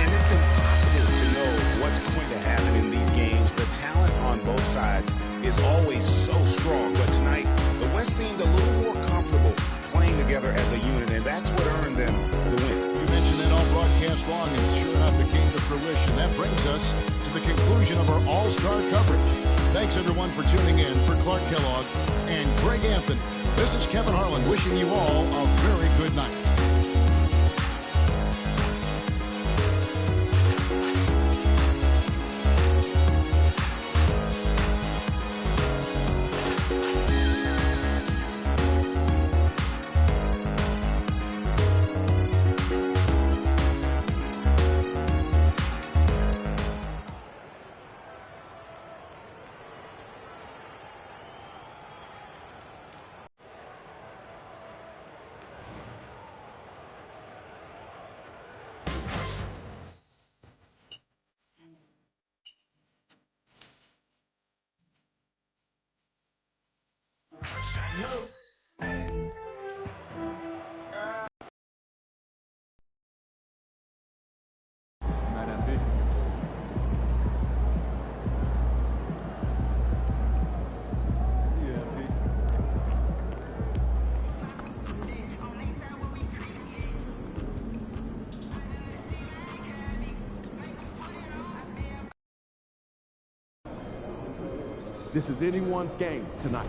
And it's impossible to know what's going to happen in these games. The talent on both sides is always so strong. But tonight, the West seemed a little more comfortable playing together as a unit, and that's what earned them the win. You mentioned that all broadcast long, and sure enough, it came to fruition. That brings us to the conclusion of our All-Star coverage. Thanks, everyone, for tuning in. For Clark Kellogg and Greg Anthony, this is Kevin Harlan wishing you all a very good night. This is anyone's game tonight.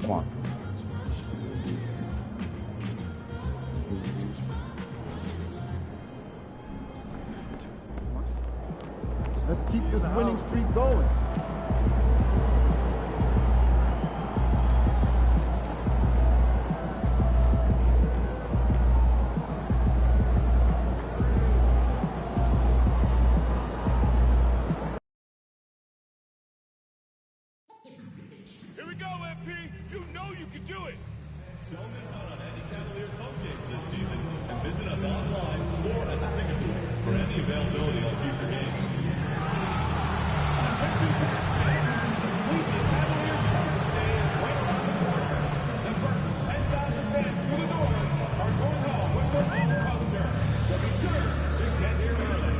Come on. Let's keep this winning streak going. Here we go, MP. You know you can do it. Don't miss out on any Cavaliers home games this season and visit us online or at the ticket booth for any availability on future games. Attention, please, the Cavaliers birthday is right around the corner. The first 10,000 fans through the door are going home with their own coaster. So be sure to get here early.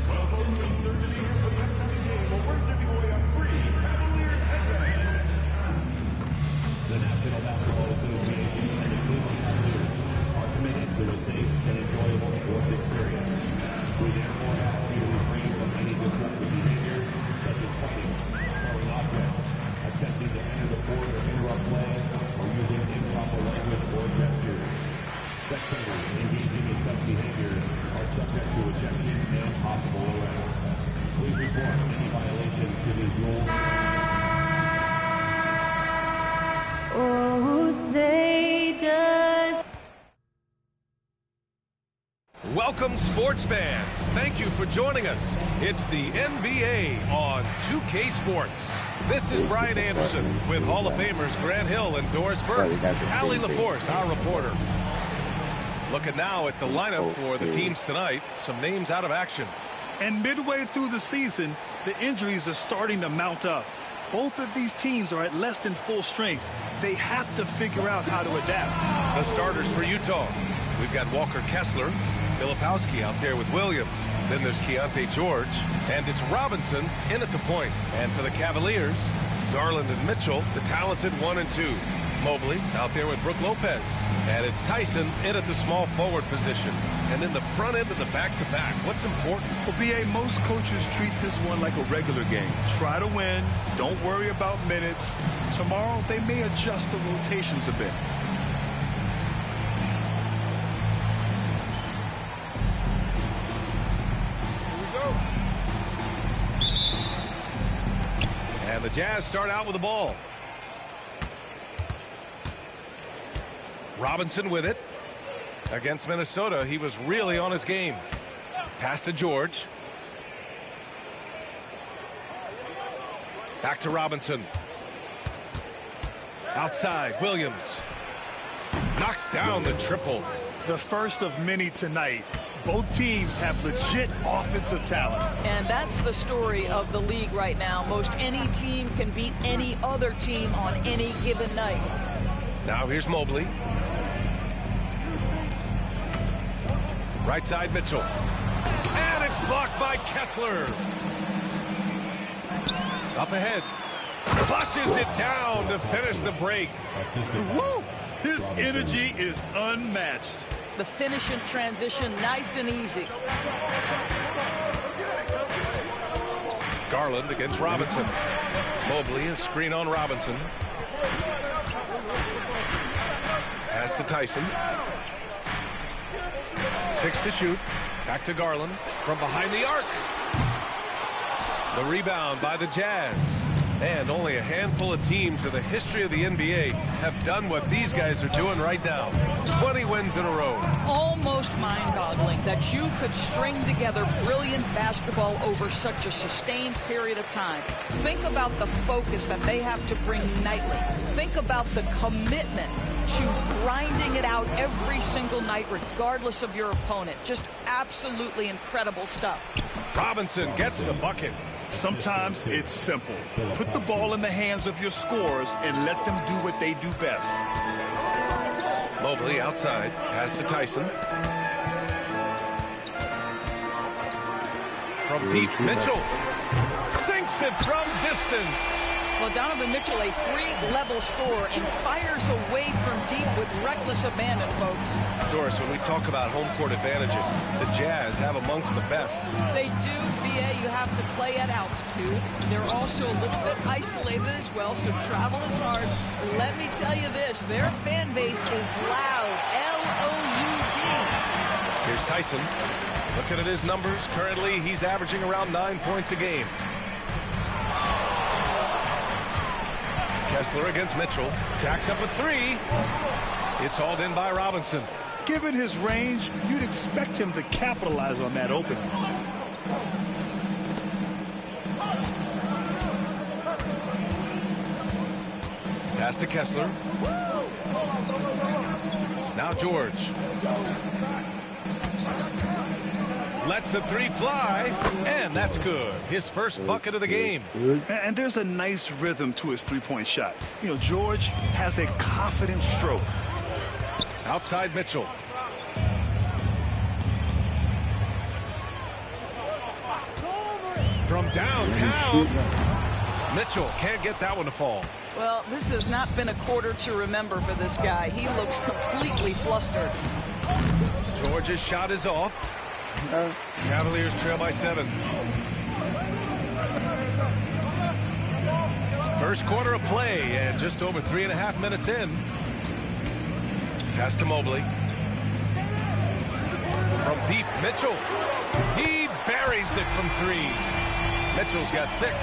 Well, folks, we search here for the upcoming game where we're giving away a free Cavaliers headband. The National Basketball Association and the Cleveland Cavaliers are committed to a safe and enjoyable sports experience. We therefore ask you to refrain from any disruptive behavior, such as fighting, throwing objects, attempting to enter the court or interrupt play, or using improper language or gestures. Spectators engaging in such behavior are subject to ejection and possible arrest. Please report any violations to these rules. Oh, say does. Welcome, sports fans. Thank you for joining us. It's the NBA on 2K Sports. This is Brian Anderson with Hall of Famers Grant Hill and Doris Burke. Allie LaForce, our reporter. Looking now at the lineup for the teams tonight. Some names out of action. And midway through the season, the injuries are starting to mount up. Both of these teams are at less than full strength. They have to figure out how to adapt. The starters for Utah. We've got Walker Kessler, Filipowski out there with Williams. Then there's Keontae George, and it's Robinson in at the point. And for the Cavaliers, Garland and Mitchell, the talented 1 and 2. Mobley out there with Brook Lopez. And it's Tyson in at the small forward position. And then the front end of the back-to-back. What's important? Well, BA, most coaches treat this one like a regular game. Try to win. Don't worry about minutes. Tomorrow, they may adjust the rotations a bit. And the Jazz start out with the ball. Robinson with it. Against Minnesota, he was really on his game. Pass to George. Back to Robinson. Outside, Williams. Knocks down the triple. The first of many tonight. Both teams have legit offensive talent. And that's the story of the league right now. Most any team can beat any other team on any given night. Now here's Mobley. Right side, Mitchell. And it's blocked by Kessler. Up ahead. Flushes it down to finish the break. Woo! His energy is unmatched. The finish in transition, nice and easy. Garland against Robinson. Mobley, a screen on Robinson. Pass to Tyson. 6 to shoot. Back to Garland from behind the arc. The rebound by the Jazz. And only a handful of teams in the history of the NBA have done what these guys are doing right now. 20 wins in a row. Almost mind-boggling that you could string together brilliant basketball over such a sustained period of time. Think about the focus that they have to bring nightly. Think about the commitment to grinding it out every single night, regardless of your opponent. Just absolutely incredible stuff. Robinson gets the bucket. Sometimes it's simple. Put the ball in the hands of your scorers and let them do what they do best. Mobley outside. Pass to Tyson. From deep, Mitchell sinks it from distance. Well, Donovan Mitchell, a 3-level scorer, and fires away from deep with reckless abandon, folks. Doris, when we talk about home court advantages, the Jazz have amongst the best. They do, BA. You have to play at altitude. They're also a little bit isolated as well, so travel is hard. Let me tell you this, their fan base is loud. L-O-U-D. Here's Tyson. Looking at his numbers, currently he's averaging around 9 points a game. Kessler against Mitchell. Jacks up a 3. It's hauled in by Robinson. Given his range, you'd expect him to capitalize on that opening. Pass to Kessler. Now George. Lets the 3 fly, and that's good. His first bucket of the game. And there's a nice rhythm to his three-point shot. You know, George has a confident stroke. Outside Mitchell. From downtown, Mitchell can't get that one to fall. Well, this has not been a quarter to remember for this guy. He looks completely flustered. George's shot is off. Cavaliers trail by 7. First quarter of play, and just over 3.5 minutes in. Pass to Mobley. From deep, Mitchell. He buries it from 3. Mitchell's got 6.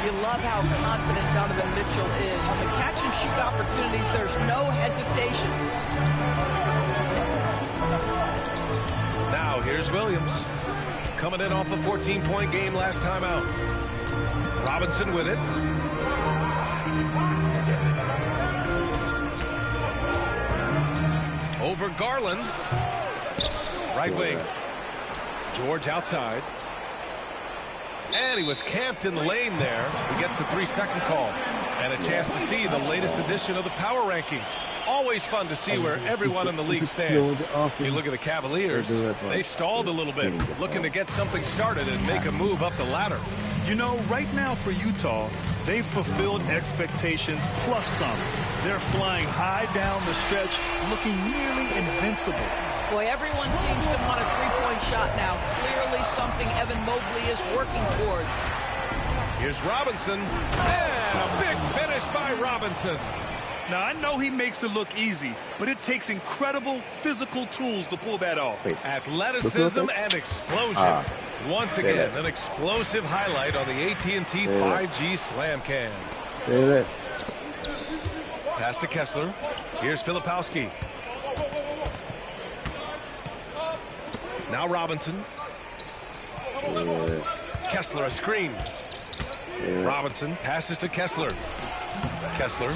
You love how confident Donovan Mitchell is. On the catch-and-shoot opportunities, there's no hesitation. Now here's Williams. Coming in off a 14-point game last time out. Robinson with it. Over Garland. Right wing. George outside. And he was camped in the lane there. He gets a 3-second call. And a chance to see the latest edition of the power rankings. Always fun to see where everyone in the league stands. You look at the Cavaliers, they stalled a little bit, looking to get something started and make a move up the ladder. You know, right now for Utah, they've fulfilled expectations plus some. They're flying high down the stretch, looking nearly invincible. Boy, everyone seems to want a three-point shot now. Clearly something Evan Mobley is working towards. Here's Robinson, and a big finish by Robinson. Now, I know he makes it look easy, but it takes incredible physical tools to pull that off. Athleticism and explosion. Once again, an explosive highlight on the AT&T 5G Slam Cam. Pass to Kessler. Here's Filipowski. Now Robinson. Kessler, a screen. Robinson passes to Kessler. Kessler,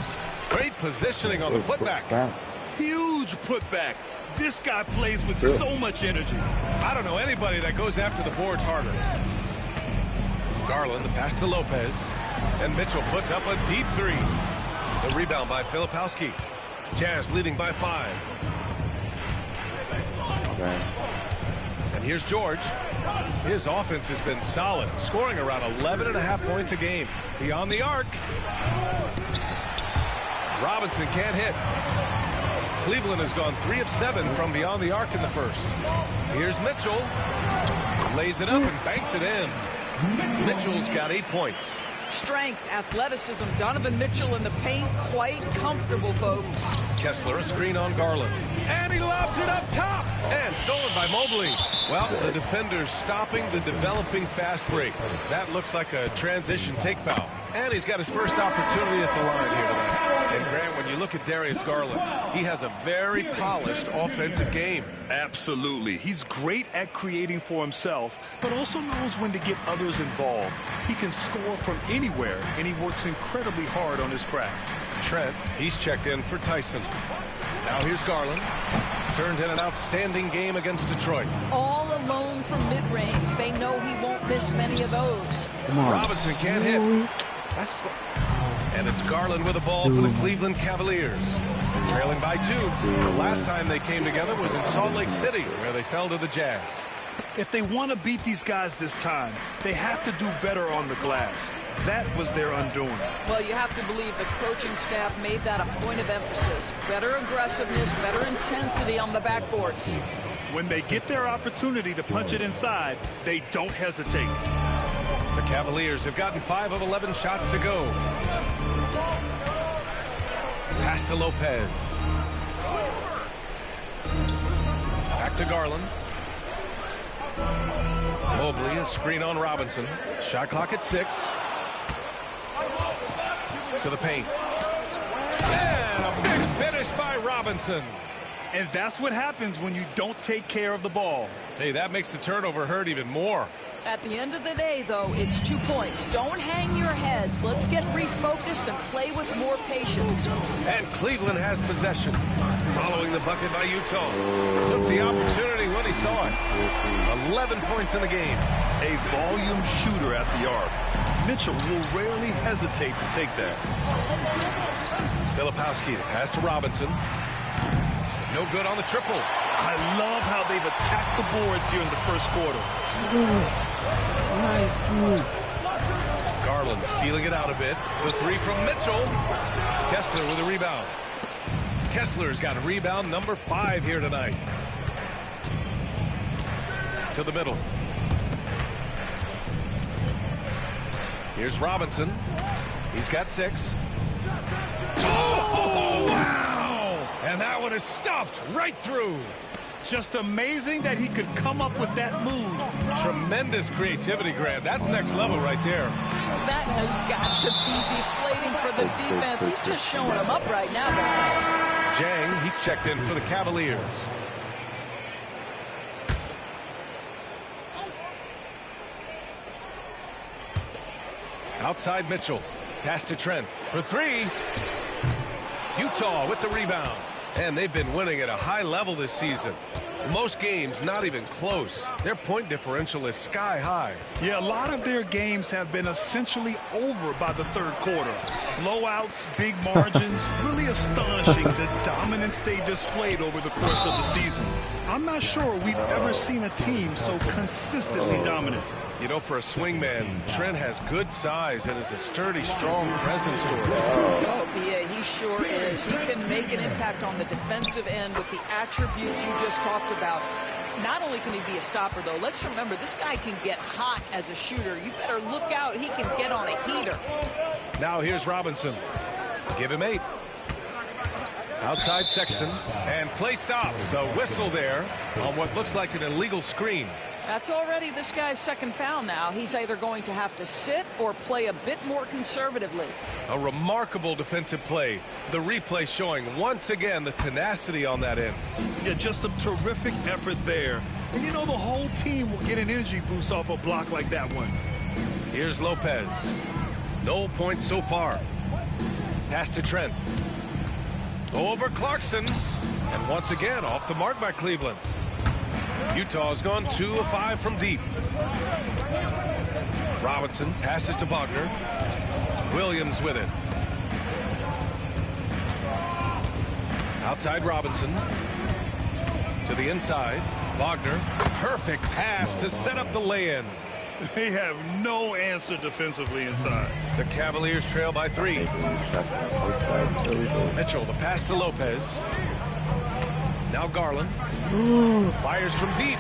great positioning on the putback. Huge putback. This guy plays with so much energy. I don't know anybody that goes after the boards harder. Garland, the pass to Lopez. And Mitchell puts up a deep three. The rebound by Filipowski. Jazz leading by 5. And here's George. His offense has been solid, scoring around 11.5 points a game. Beyond the arc. Robinson can't hit. Cleveland has gone 3 of 7 from beyond the arc in the first. Here's Mitchell. Lays it up and banks it in. Mitchell's got 8 points. Strength, athleticism, Donovan Mitchell in the paint, quite comfortable, folks. Kessler, a screen on Garland. And he lobs it up top. And stolen by Mobley. Well, the defender's stopping the developing fast break. That looks like a transition take foul. And he's got his first opportunity at the line here tonight. And Grant, when you look at Darius Garland, he has a very polished offensive game. Absolutely. He's great at creating for himself, but also knows when to get others involved. He can score from anywhere, and he works incredibly hard on his craft. Trent, he's checked in for Tyson. Now here's Garland. Turned in an outstanding game against Detroit. All alone from mid-range. They know he won't miss many of those. Robinson can't hit. And it's Garland with the ball for the Cleveland Cavaliers. Trailing by 2. The last time they came together was in Salt Lake City, where they fell to the Jazz. If they want to beat these guys this time, they have to do better on the glass. That was their undoing. Well, you have to believe the coaching staff made that a point of emphasis. Better aggressiveness, better intensity on the backboards. When they get their opportunity to punch it inside, they don't hesitate. The Cavaliers have gotten 5 of 11 shots to go. Pass to Lopez. Back to Garland. Mobley, a screen on Robinson. Shot clock at 6. To the paint. And a big finish by Robinson. And that's what happens when you don't take care of the ball. Hey, that makes the turnover hurt even more. At the end of the day, though, it's 2 points. Don't hang your heads. Let's get refocused and play with more patience. And Cleveland has possession. Following the bucket by Utah. Took the opportunity when he saw it. 11 points in the game. A volume shooter at the arc. Mitchell will rarely hesitate to take that. Filipowski to pass to Robinson. No good on the triple. I love how they've attacked the boards here in the first quarter. Garland feeling it out a bit. The 3 from Mitchell. Kessler with a rebound. Kessler's got a rebound number 5 here tonight. To the middle. Here's Robinson. He's got 6. Oh, wow! And that one is stuffed right through. Just amazing that he could come up with that move. Tremendous creativity, Grant. That's next level right there. That has got to be deflating for the defense. He's just showing them up right now, guys. Jang, he's checked in for the Cavaliers. Outside Mitchell. Pass to Trent for 3. Utah with the rebound. And they've been winning at a high level this season. Most games not even close. Their point differential is sky high. Yeah, a lot of their games have been essentially over by the third quarter. Blowouts, big margins, really astonishing the dominance they displayed over the course of the season. I'm not sure we've ever seen a team so consistently dominant. You know, for a swingman, Trent has good size and is a sturdy, strong presence to him. Oh, yeah, he sure is. He can make an impact on the defensive end with the attributes you just talked about. Not only can he be a stopper, though, let's remember, this guy can get hot as a shooter. You better look out. He can get on a heater. Now here's Robinson. Give him 8. Outside Sexton. And play stops. A whistle there on what looks like an illegal screen. That's already this guy's second foul now. He's either going to have to sit or play a bit more conservatively. A remarkable defensive play. The replay showing once again the tenacity on that end. Yeah, just some terrific effort there. And you know, the whole team will get an energy boost off a block like that one. Here's Lopez. No points so far. Pass to Trent. Over Clarkson. And once again off the mark by Cleveland. Utah's gone 2 of 5 from deep. Robinson passes to Wagner. Williams with it. Outside Robinson. To the inside. Wagner. Perfect pass to set up the lay-in. They have no answer defensively inside. The Cavaliers trail by 3. Mitchell, the pass to Lopez. Now Garland. Fires from deep.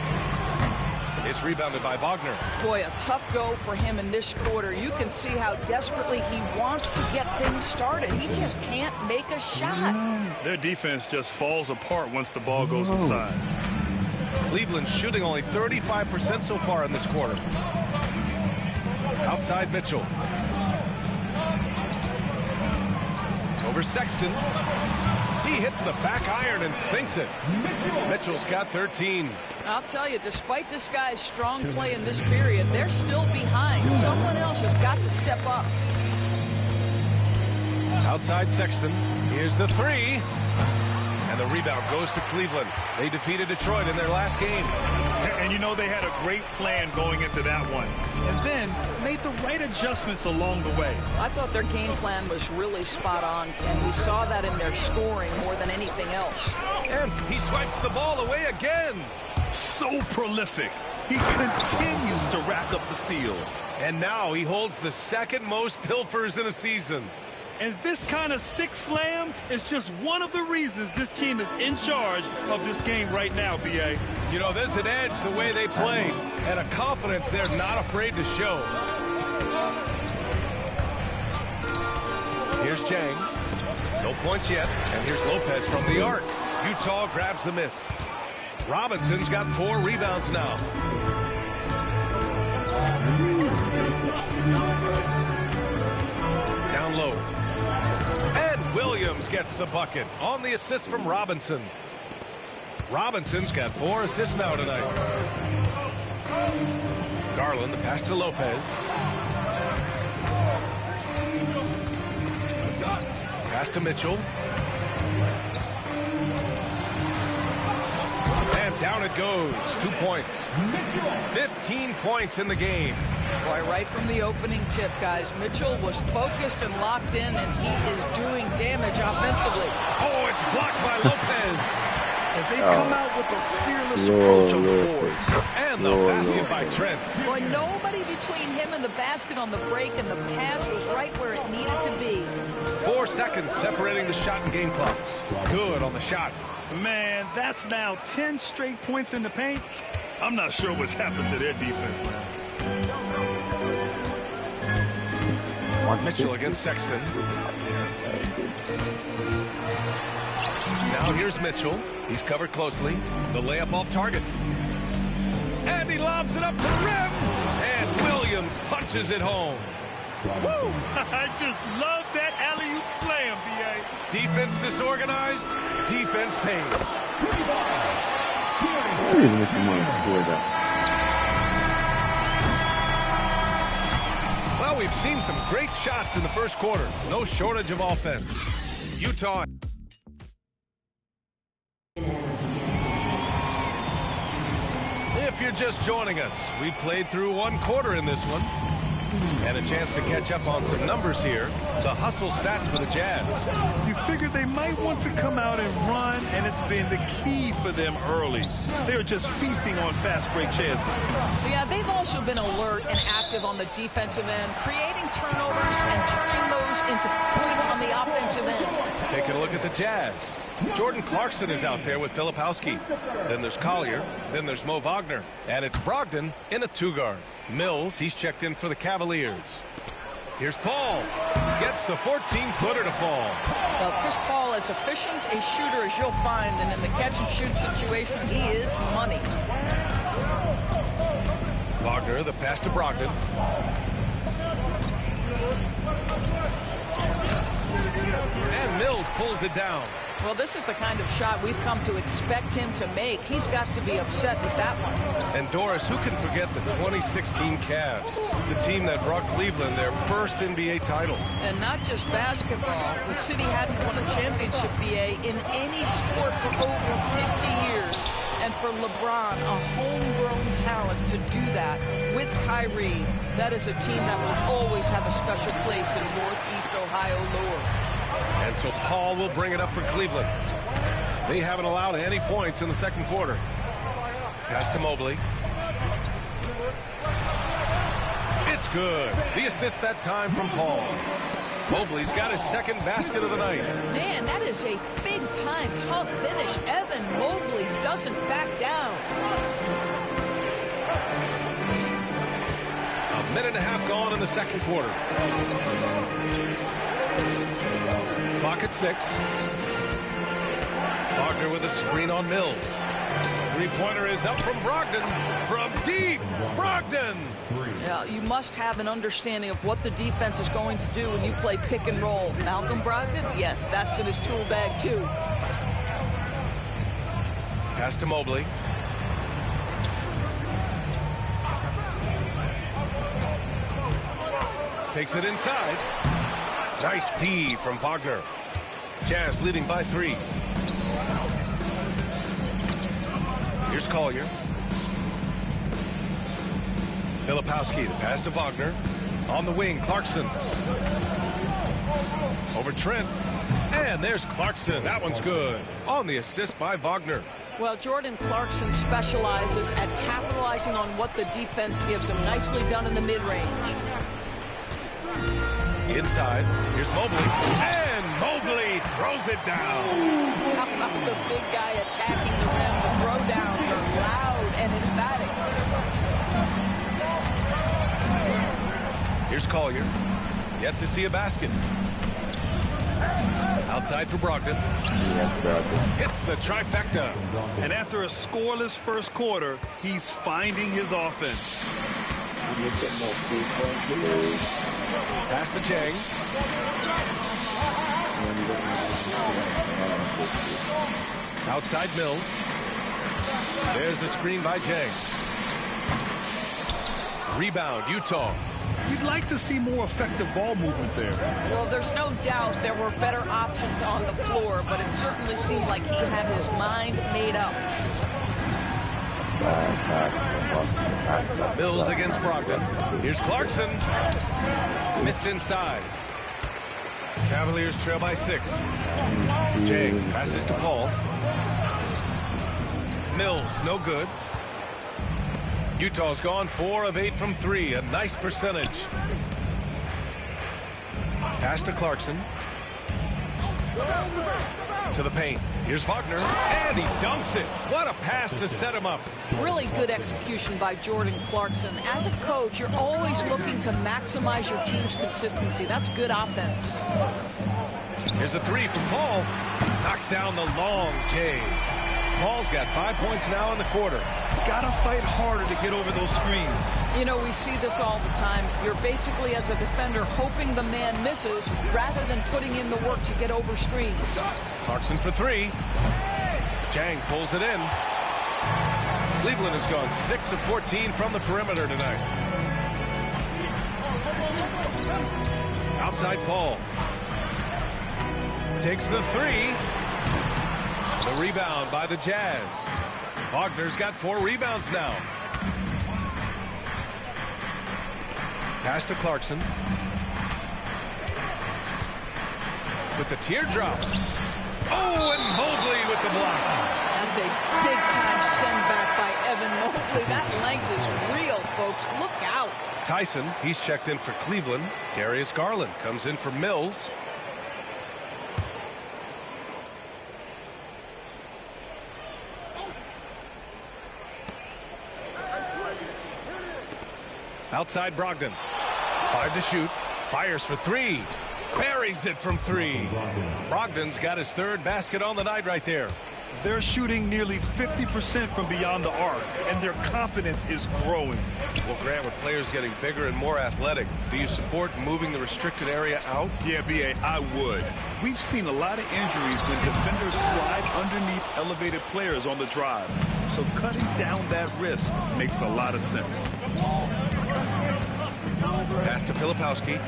It's rebounded by Wagner. Boy, a tough go for him in this quarter. You can see how desperately he wants to get things started. He just can't make a shot. Their defense just falls apart once the ball goes inside. Cleveland shooting only 35% so far in this quarter. Outside Mitchell. Over Sexton. He hits the back iron and sinks it. Mitchell's got 13. I'll tell you, despite this guy's strong play in this period, they're still behind. Someone else has got to step up. Outside Sexton. Here's the 3. And the rebound goes to Cleveland. They defeated Detroit in their last game. And you know, they had a great plan going into that one. And then made the right adjustments along the way. I thought their game plan was really spot on, and we saw that in their scoring more than anything else. And he swipes the ball away again. So prolific. He continues to rack up the steals. And now he holds the second most pilfers in a season. And this kind of sick slam is just one of the reasons this team is in charge of this game right now, B.A. You know, there's an edge the way they played and a confidence they're not afraid to show. Here's Jang. No points yet. And here's Lopez from the arc. Utah grabs the miss. Robinson's got 4 rebounds now. Down low. And Williams gets the bucket on the assist from Robinson. Robinson's got 4 assists now tonight. Garland, the pass to Lopez. Pass to Mitchell. And down it goes. 2 points. 15 points in the game. Boy, right from the opening tip, guys, Mitchell was focused and locked in, and he is doing damage offensively. Oh, it's blocked by Lopez. And they've come out with a fearless approach on the boards. And the basket by Trent. Boy, nobody between him and the basket on the break, and the pass was right where it needed to be. 4 seconds separating the shot and game clocks. Good on the shot. Man, that's now 10 straight points in the paint. I'm not sure what's happened to their defense, man. Mitchell against Sexton. Now here's Mitchell. He's covered closely. The layup off target. And he lobs it up to the rim. And Williams punches it home. Woo! I just love that alley-oop slam, B.A. Defense disorganized. Defense pays. Even if you want to score that. Well, we've seen some great shots in the first quarter. No shortage of offense. Utah. If you're just joining us, we played through one quarter in this one. And a chance to catch up on some numbers here. The hustle stats for the Jazz. You figured they might want to come out and run, and it's been the key for them early. They're just feasting on fast break chances. Yeah, they've also been alert and active on the defensive end, creating turnovers and turning those into points on the offensive end. Taking a look at the Jazz. Jordan Clarkson is out there with Filipowski. Then there's Collier. Then there's Mo Wagner. And it's Brogdon in a two-guard. Mills, he's checked in for the Cavaliers. Here's Paul. Gets the 14-footer to fall. Well, Chris Paul, as efficient a shooter as you'll find, and in the catch-and-shoot situation, he is money. Wagner, the pass to Brogdon. And Mills pulls it down. Well, this is the kind of shot we've come to expect him to make. He's got to be upset with that one. And Doris, who can forget the 2016 Cavs, the team that brought Cleveland their first NBA title? And not just basketball. The city hadn't won a championship, BA, in any sport for over 50 years. And for LeBron, a homegrown talent, to do that with Kyrie, that is a team that will always have a special place in Northeast Ohio lore. And so Paul will bring it up for Cleveland. They haven't allowed any points in the second quarter. Pass to Mobley. It's good. The assist that time from Paul. Mobley's got his second basket of the night. Man, that is a big-time tough finish. Evan Mobley doesn't back down. A minute and a half gone in the second quarter. Clock at 6. Wagner with a screen on Mills. Three-pointer is up from Brogdon. From deep, Brogdon. Yeah, you must have an understanding of what the defense is going to do when you play pick and roll. Malcolm Brogdon? Yes, that's in his tool bag, too. Pass to Mobley. Takes it inside. Nice D from Wagner. Jazz leading by 3. Here's Collier. Filipowski, the pass to Wagner. On the wing, Clarkson. Over Trent. And there's Clarkson. That one's good. On the assist by Wagner. Well, Jordan Clarkson specializes at capitalizing on what the defense gives him. Nicely done in the mid-range. Inside, here's Mobley, and Mobley throws it down. How about the big guy attacking the rim? The throwdowns are loud and emphatic. Here's Collier, yet to see a basket. Outside for Brogdon. Hits the trifecta. And after a scoreless first quarter, he's finding his offense. Pass to Chang. Outside Mills. There's a screen by Chang. Rebound, Utah. You'd like to see more effective ball movement there. Well, there's no doubt there were better options on the floor, but it certainly seemed like he had his mind made up. Mills against Brogdon. Here's Clarkson. Missed inside. Cavaliers trail by 6. Jang passes to Paul. Mills, no good. Utah's gone 4 of 8 from 3. A nice percentage. Pass to Clarkson. To the paint. Here's Wagner, and he dunks it. What a pass to set him up. Really good execution by Jordan Clarkson. As a coach, you're always looking to maximize your team's consistency. That's good offense. Here's a 3 from Paul. Knocks down the long J. Paul's got 5 points now in the quarter. Gotta fight harder to get over those screens. You know, we see this all the time. You're basically, as a defender, hoping the man misses rather than putting in the work to get over screens. Clarkson for 3. Chang pulls it in. Cleveland has gone 6 of 14 from the perimeter tonight. Outside Paul. Takes the 3. The rebound by the Jazz. Wagner's got 4 rebounds now. Pass to Clarkson. With the teardrop. Oh, and Mobley with the block. That's a big-time send back by Evan Mobley. That length is real, folks. Look out. Tyson, he's checked in for Cleveland. Darius Garland comes in for Mills. Outside Brogdon. 5 to shoot. Fires for 3. Buries it from 3. Brogdon's got his 3rd basket on the night right there. They're shooting nearly 50% from beyond the arc, and their confidence is growing. Well, Grant, with players getting bigger and more athletic, do you support moving the restricted area out? Yeah, B.A., I would. We've seen a lot of injuries when defenders slide underneath elevated players on the drive. So cutting down that risk makes a lot of sense. Pass to Filipowski.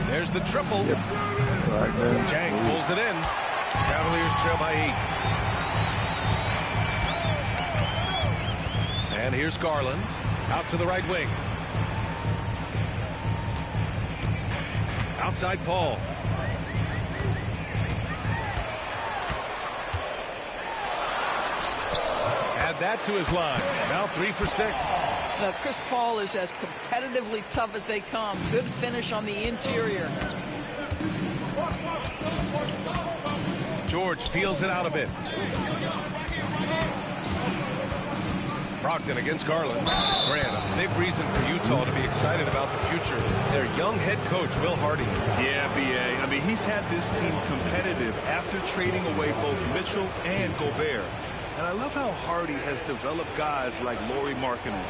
There's the triple. Yep. Jang pulls it in. Cavaliers trail by 8. And here's Garland. Out to the right wing. Outside Paul. Add that to his line. Now 3 for 6. Now, Chris Paul is as competitively tough as they come. Good finish on the interior. George feels it out a bit. Brogdon against Garland. Grant, a big reason for Utah to be excited about the future. Their young head coach, Will Hardy. Yeah, B.A. I mean, he's had this team competitive after trading away both Mitchell and Gobert. And I love how Hardy has developed guys like Lauri Markkanen.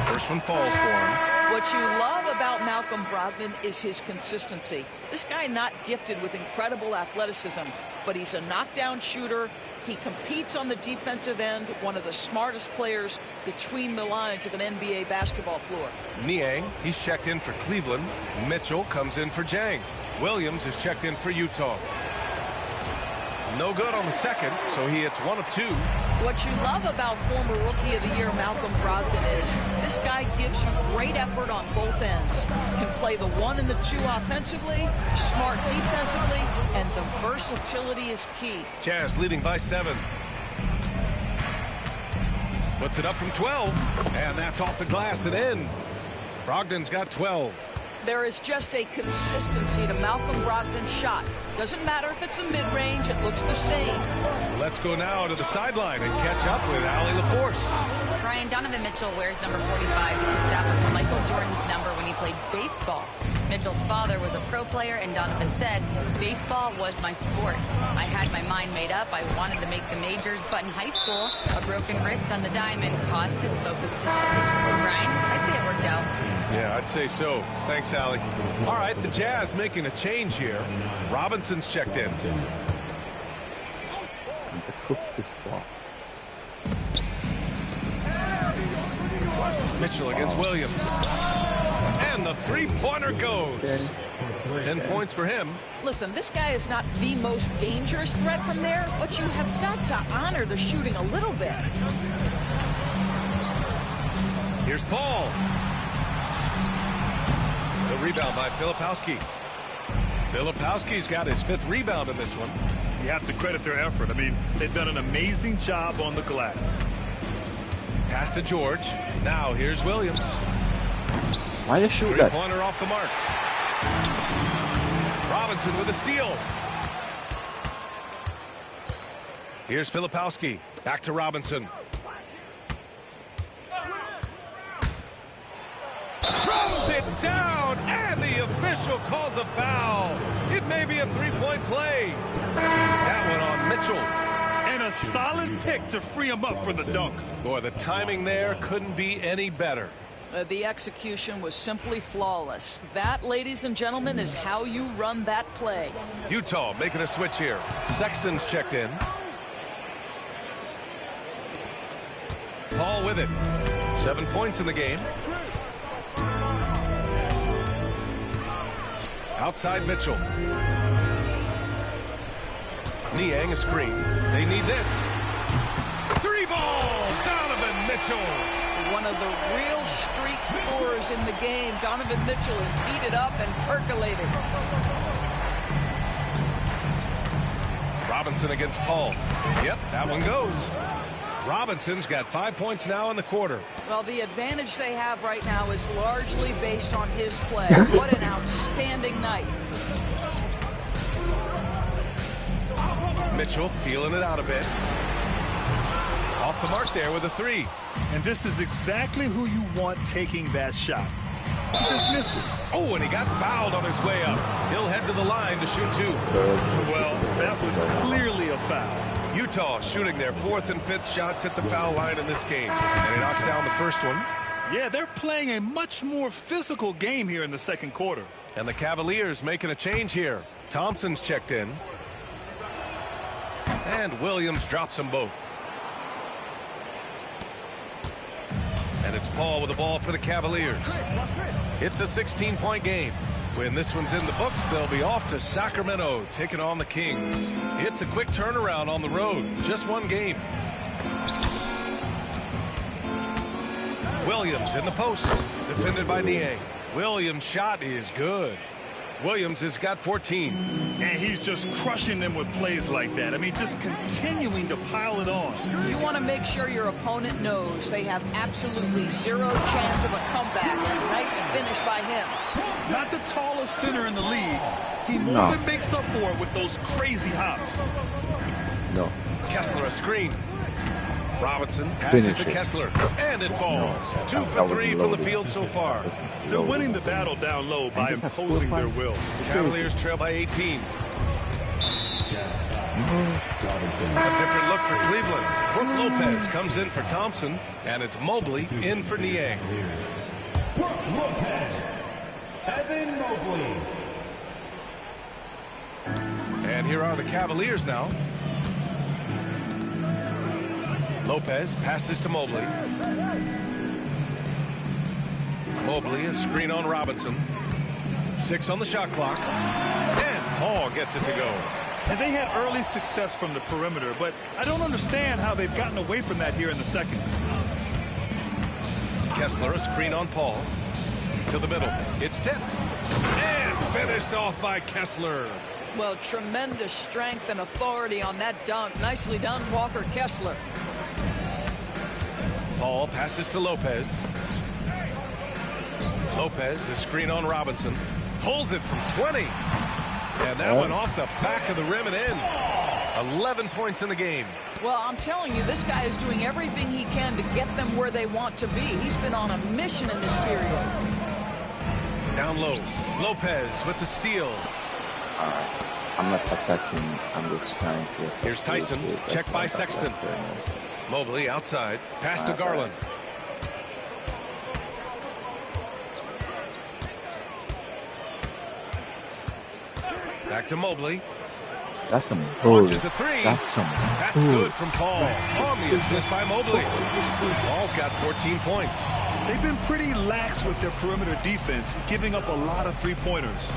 First one falls for him. What you love about Malcolm Brogdon is his consistency. This guy not gifted with incredible athleticism, but he's a knockdown shooter. He competes on the defensive end, one of the smartest players between the lines of an NBA basketball floor. Niang, he's checked in for Cleveland. Mitchell comes in for Jang. Williams is checked in for Utah. No good on the second, so he hits 1 of 2. What you love about former Rookie of the Year Malcolm Brogdon is this guy gives you great effort on both ends. Can play the 1 and the 2 offensively, smart defensively, and the versatility is key. Jazz leading by 7. Puts it up from 12, and that's off the glass and in. Brogdon's got 12. There is just a consistency to Malcolm Brogdon's shot. Doesn't matter if it's a mid-range, it looks the same. Let's go now to the sideline and catch up with Allie LaForce. Brian, Donovan Mitchell wears number 45 because that was Michael Jordan's number when he played baseball. Mitchell's father was a pro player, and Donovan said, baseball was my sport. I had my mind made up. I wanted to make the majors, but in high school, a broken wrist on the diamond caused his focus to shift. Brian, I'd say it worked out. Yeah, I'd say so. Thanks, Allie. All right, the Jazz making a change here. Robinson's checked in. And to cook the spot. Mitchell against Williams. And the three-pointer goes. 10 points for him. Listen, this guy is not the most dangerous threat from there, but you have got to honor the shooting a little bit. Here's Paul. The rebound by Filipowski. Filipowski's got his 5th rebound in this one. You have to credit their effort. I mean, they've done an amazing job on the glass. Pass to George. Now here's Williams. Why you shoot that? Three-pointer off the mark. Robinson with a steal. Here's Filipowski. Back to Robinson. Throws it down, and the official calls a foul. It may be a three-point play. That one on Mitchell. And a solid pick to free him up for the dunk. Boy, the timing there couldn't be any better. The execution was simply flawless. That, ladies and gentlemen, is how you run that play. Utah making a switch here. Sexton's checked in. Paul with it. 7 points in the game. Outside Mitchell. Niang a screen. They need this. 3-ball. Donovan Mitchell. One of the real streak scorers in the game. Donovan Mitchell is heated up and percolated. Robinson against Paul. Yep, that one goes. Robinson's got 5 points now in the quarter. Well, the advantage they have right now is largely based on his play. What an outstanding night. Mitchell feeling it out a bit. Off the mark there with a 3. And this is exactly who you want taking that shot. He just missed it. Oh, and he got fouled on his way up. He'll head to the line to shoot 2. Well, that was clearly a foul. Utah shooting their 4th and 5th shots at the foul line in this game. And he knocks down the first one. Yeah, they're playing a much more physical game here in the second quarter. And the Cavaliers making a change here. Thompson's checked in. And Williams drops them both. And it's Paul with the ball for the Cavaliers. It's a 16-point game. When this one's in the books, they'll be off to Sacramento, taking on the Kings. It's a quick turnaround on the road. Just one game. Williams in the post. Defended by Niang. Williams' shot is good. Williams has got 14. And he's just crushing them with plays like that. I mean, just continuing to pile it on. You want to make sure your opponent knows they have absolutely zero chance of a comeback. Nice finish by him. Not the tallest center in the league. He more than makes up for it with those crazy hops. No. Kessler a screen. Robinson passes to Kessler, and it falls. 2 for 3 from the field so far. They're winning the battle down low by imposing their will. The Cavaliers trail by 18. A different look for Cleveland. Brook Lopez comes in for Thompson, and it's Mobley in for Niang. Brook Lopez. Evan Mobley. And here are the Cavaliers now. Lopez passes to Mobley. Mobley, a screen on Robinson. 6 on the shot clock. And Paul gets it to go. And they had early success from the perimeter, but I don't understand how they've gotten away from that here in the second. Kessler, a screen on Paul. To the middle. It's tipped. And finished off by Kessler. Well, tremendous strength and authority on that dunk. Nicely done, Walker Kessler. Paul passes to Lopez. Lopez, the screen on Robinson. Pulls it from 20. And that went off the back of the rim and in. 11 points in the game. Well, I'm telling you, this guy is doing everything he can to get them where they want to be. He's been on a mission in this period. Down low. Lopez with the steal. I'm not attacking. I'm just trying to. Here's Tyson. Checked by Sexton. Mobley outside. Pass to Garland. Back to Mobley. That's some bull. Launches a 3. That's good from Paul. On the assist by Mobley. Paul's got 14 points. They've been pretty lax with their perimeter defense, giving up a lot of three-pointers.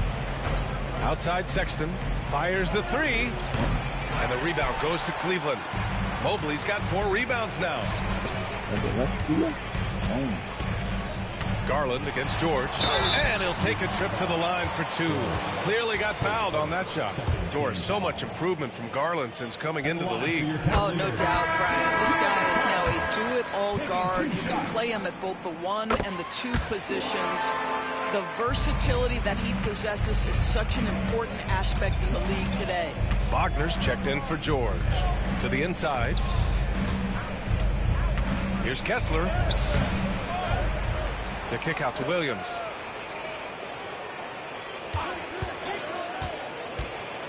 Outside Sexton. Fires the 3. And the rebound goes to Cleveland. Mobley's got 4 rebounds now. Garland against George. And he'll take a trip to the line for 2. Clearly got fouled on that shot. Doris, so much improvement from Garland since coming into the league. Oh, no doubt, Brian. This guy is now a do-it-all guard. You can play him at both the 1 and the 2 positions. The versatility that he possesses is such an important aspect in the league today. Wagner's checked in for George. To the inside. Here's Kessler. The kick out to Williams.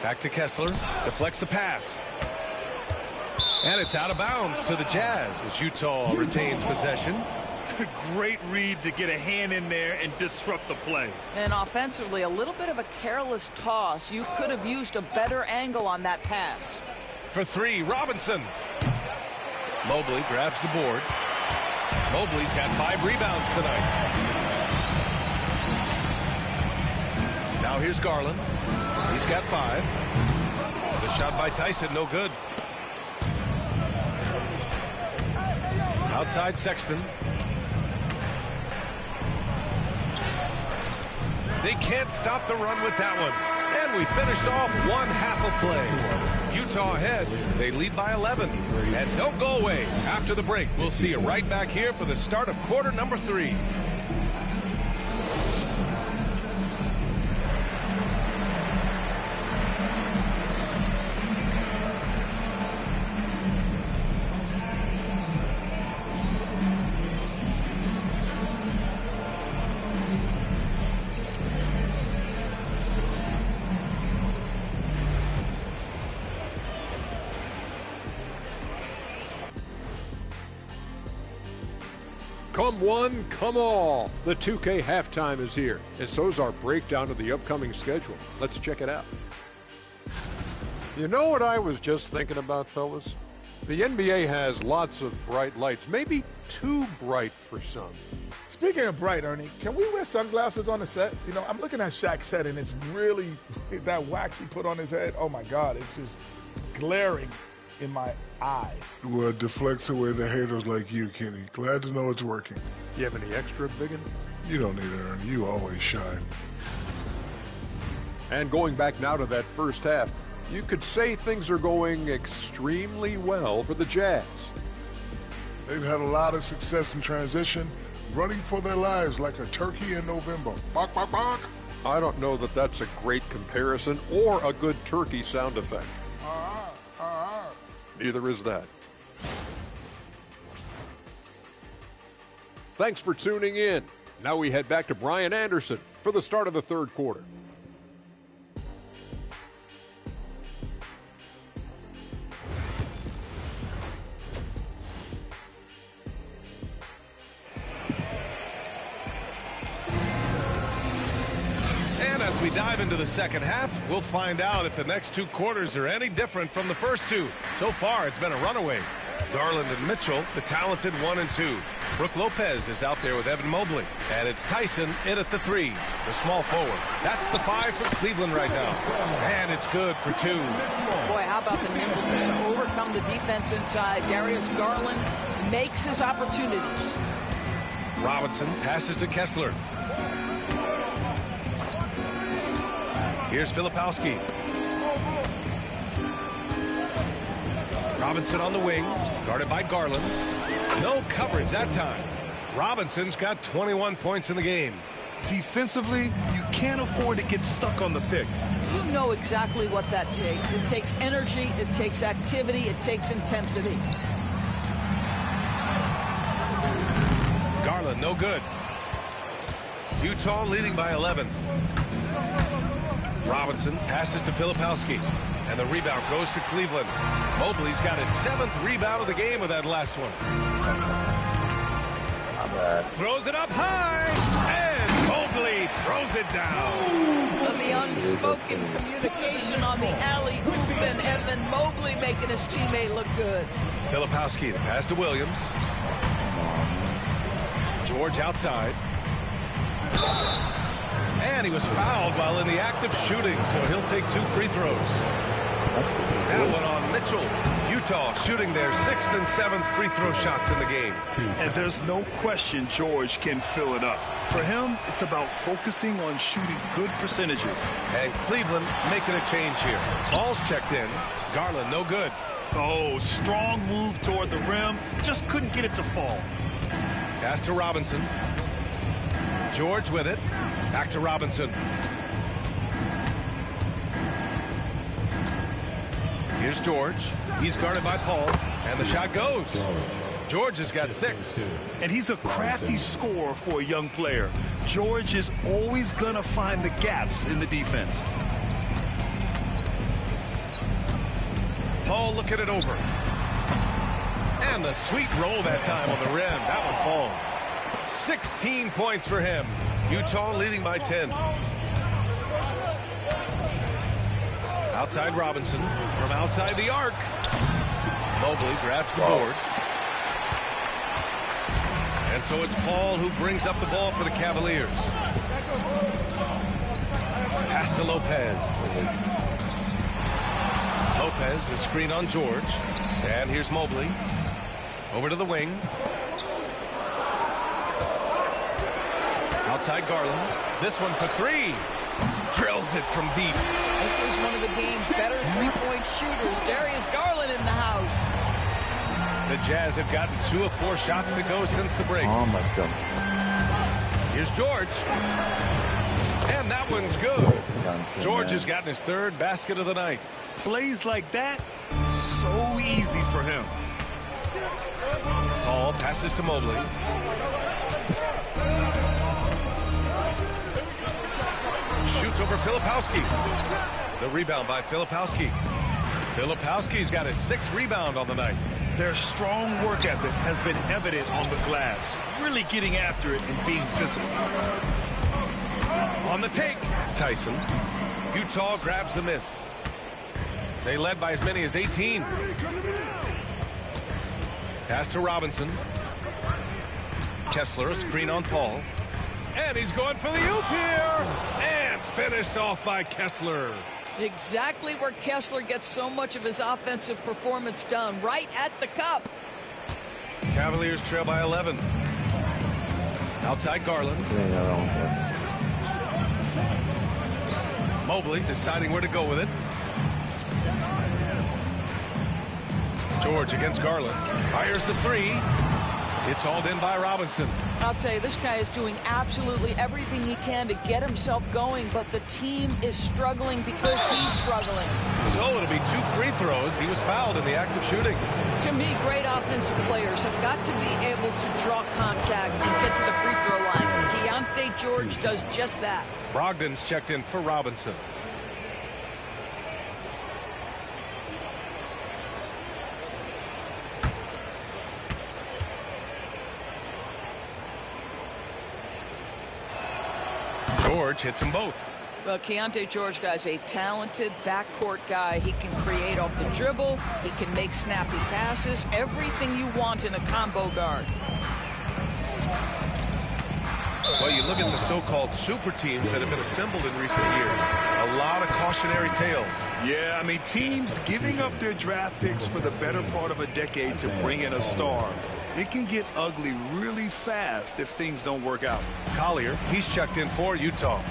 Back to Kessler. Deflects the pass. And it's out of bounds to the Jazz as Utah retains possession. Great read to get a hand in there and disrupt the play. And offensively, a little bit of a careless toss. You could have used a better angle on that pass. For 3, Robinson. Mobley grabs the board. Mobley's got 5 rebounds tonight. Now here's Garland. He's got 5. The shot by Tyson, no good. Outside Sexton. They can't stop the run with that one. And we finished off one half of play. Utah ahead. They lead by 11. And don't go away. After the break, we'll see you right back here for the start of quarter number 3. Come one, come all. The 2K halftime is here, and so's our breakdown of the upcoming schedule. Let's check it out. You know what I was just thinking about, fellas? The NBA has lots of bright lights, maybe too bright for some. Speaking of bright, Ernie, can we wear sunglasses on the set? You know, I'm looking at Shaq's head, and it's really, that wax he put on his head, oh my God, it's just glaring in my eyes. Well, it deflects away the haters like you, Kenny. Glad to know it's working. You have any extra, biggin? You don't need it, Ernie. You always shine. And going back now to that first half, you could say things are going extremely well for the Jazz. They've had a lot of success in transition, running for their lives like a turkey in November. Bark, bark, bark. I don't know that that's a great comparison or a good turkey sound effect. Neither is that. Thanks for tuning in. Now we head back to Brian Anderson for the start of the third quarter. And as we dive into the second half, we'll find out if the next 2 quarters are any different from the first 2. So far, it's been a runaway. Garland and Mitchell, the talented 1 and 2. Brooke Lopez is out there with Evan Mobley. And it's Tyson in at the 3, the small forward. That's the 5 for Cleveland right now. And it's good for 2. Boy, how about the nimbleness to overcome the defense inside. Darius Garland makes his opportunities. Robinson passes to Kessler. Here's Filipowski. Robinson on the wing, guarded by Garland. No coverage that time. Robinson's got 21 points in the game. Defensively, you can't afford to get stuck on the pick. You know exactly what that takes. It takes energy, it takes activity, it takes intensity. Garland, no good. Utah leading by 11. Robinson passes to Filipowski. And the rebound goes to Cleveland. Mobley's got his 7th rebound of the game with that last one. Throws it up high. And Mobley throws it down. The unspoken communication on the alley-oop, and Evan Mobley making his teammate look good. Filipowski, the pass to Williams. George outside. And he was fouled while in the act of shooting, so he'll take 2 free throws. That one on Mitchell. Utah shooting their 6th and 7th free throw shots in the game. And there's no question George can fill it up. For him, it's about focusing on shooting good percentages. And Cleveland making a change here. Ball's checked in. Garland, no good. Oh, strong move toward the rim. Just couldn't get it to fall. Pass to Robinson. George with it. Back to Robinson. Here's George. He's guarded by Paul. And the shot goes. George has got 6. And he's a crafty scorer for a young player. George is always going to find the gaps in the defense. Paul looking it over. And the sweet roll that time on the rim. That one falls. 16 points for him. Utah leading by 10. Outside Robinson from outside the arc. Mobley grabs the board. so it's Paul who brings up the ball for the Cavaliers. Pass to Lopez. Lopez, the screen on George. And here's Mobley. Over to the wing. Outside Garland. This one for three. Drills it from deep. This is one of the game's better three-point shooters. Darius Garland in the house. The Jazz have gotten 2 of 4 shots to go since the break. Oh my God. Here's George. And that one's good. George has gotten his 3rd basket of the night. Plays like that, so easy for him. Paul passes to Mobley. Shoots over Filipowski. The rebound by Filipowski. Filipowski's got his 6th rebound on the night. Their strong work ethic has been evident on the glass, really getting after it and being physical. On the take, Tyson. Utah grabs the miss. They led by as many as 18. Pass to Robinson. Kessler, a screen on Paul. And he's going for the oop here. And finished off by Kessler. Exactly where Kessler gets so much of his offensive performance done, right at the cup. Cavaliers trail by 11. Outside Garland. Mobley deciding where to go with it. George against Garland. Fires the 3. It's hauled in by Robinson. I'll tell you, this guy is doing absolutely everything he can to get himself going, but the team is struggling because he's struggling. So it'll be 2 free throws. He was fouled in the act of shooting. To me, great offensive players have got to be able to draw contact and get to the free throw line. Keontae George does just that. Brogdon's checked in for Robinson. George hits them both. Well, Keontae George, guys, a talented backcourt guy. He can create off the dribble. He can make snappy passes. Everything you want in a combo guard. Well, you look at the so-called super teams that have been assembled in recent years. A lot of cautionary tales. Yeah, I mean, teams giving up their draft picks for the better part of a decade to bring in a star. It can get ugly really fast if things don't work out. Collier, he's checked in for Utah.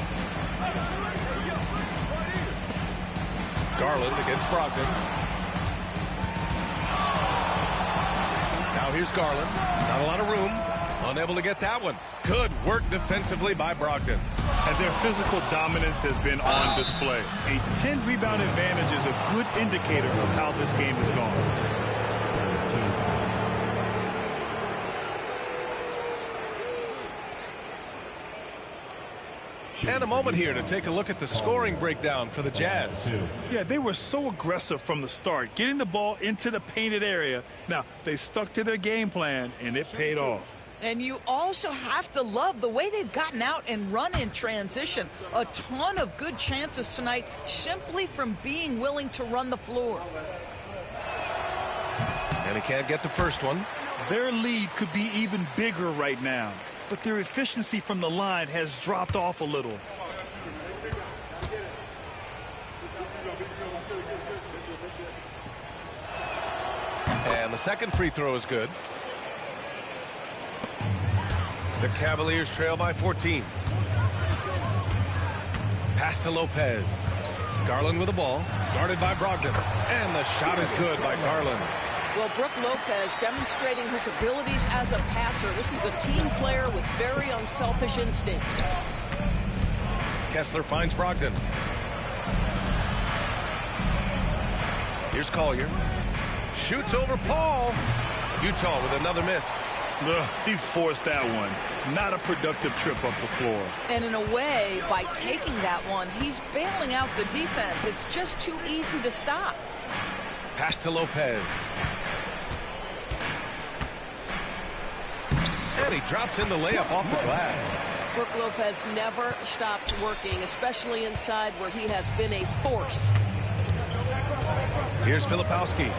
Garland against Brogdon. Now here's Garland. Not a lot of room. Unable to get that one. Good work defensively by Brogdon. And their physical dominance has been on display. A 10-rebound advantage is a good indicator of how this game has gone. And a moment here to take a look at the scoring breakdown for the Jazz. Yeah, they were so aggressive from the start, getting the ball into the painted area. Now, they stuck to their game plan, and it paid off. And you also have to love the way they've gotten out and run in transition. A ton of good chances tonight simply from being willing to run the floor. And he can't get the first one. Their lead could be even bigger right now, but their efficiency from the line has dropped off a little. And the second free throw is good. The Cavaliers trail by 14. Pass to Lopez. Garland with the ball. Guarded by Brogdon. And the shot is good by Garland. Well, Brook Lopez demonstrating his abilities as a passer. This is a team player with very unselfish instincts. Kessler finds Brogdon. Here's Collier. Shoots over Paul. Utah with another miss. He forced that one. Not a productive trip up the floor. And in a way, by taking that one, he's bailing out the defense. It's just too easy to stop. Pass to Lopez. And he drops in the layup off the glass. Brook Lopez never stops working, especially inside where he has been a force. Here's Filipowski.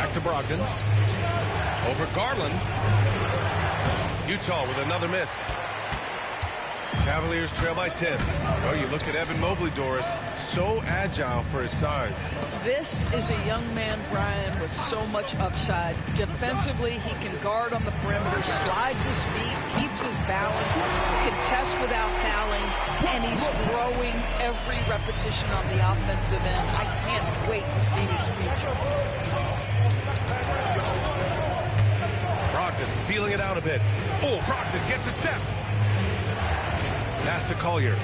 Back to Brogdon. Over Garland. Utah with another miss. Cavaliers trail by 10. Oh, you look at Evan Mobley, Doris. So agile for his size. This is a young man, Brian, with so much upside. Defensively, he can guard on the perimeter, slides his feet, keeps his balance, contests without fouling, and he's growing every repetition on the offensive end. I can't wait to see his future. Brogdon feeling it out a bit. Oh, Brogdon gets a step. Pass to Collier.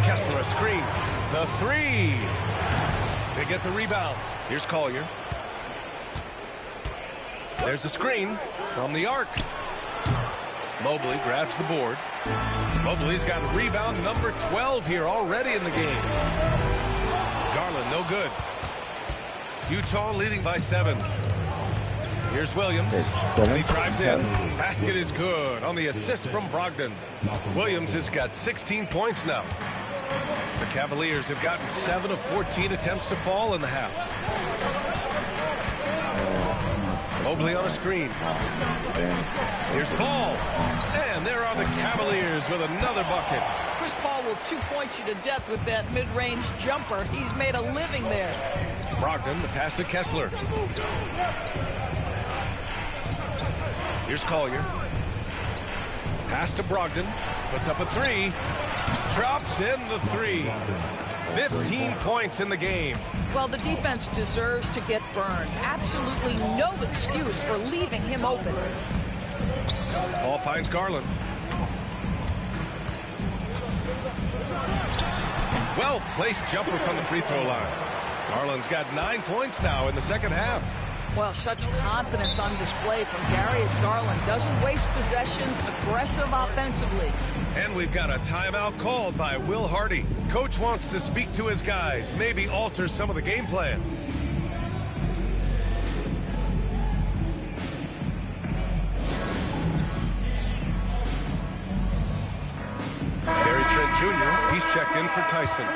Kessler a screen. The three. They get the rebound. Here's Collier. There's a screen from the arc. Mobley grabs the board. Mobley's got rebound number 12 here already in the game. Garland no good. Utah leading by 7. Here's Williams, and he drives in. Basket is good on the assist from Brogdon. Williams has got 16 points now. The Cavaliers have gotten 7 of 14 attempts to fall in the half. Mobley on a screen. Here's Paul, and there are the Cavaliers with another bucket. Chris Paul will two-point you to death with that mid-range jumper. He's made a living there. Brogdon, the pass to Kessler. Here's Collier. Pass to Brogdon. Puts up a three. Drops in the three. 15 points in the game. Well, the defense deserves to get burned. Absolutely no excuse for leaving him open. Ball finds Garland. Well-placed jumper from the free throw line. Garland's got 9 points now in the second half. Well, such confidence on display from Darius Garland. Doesn't waste possessions, aggressive offensively. And we've got a timeout called by Will Hardy. Coach wants to speak to his guys, maybe alter some of the game plan. Gary Trent Jr., he's checked in for Tyson.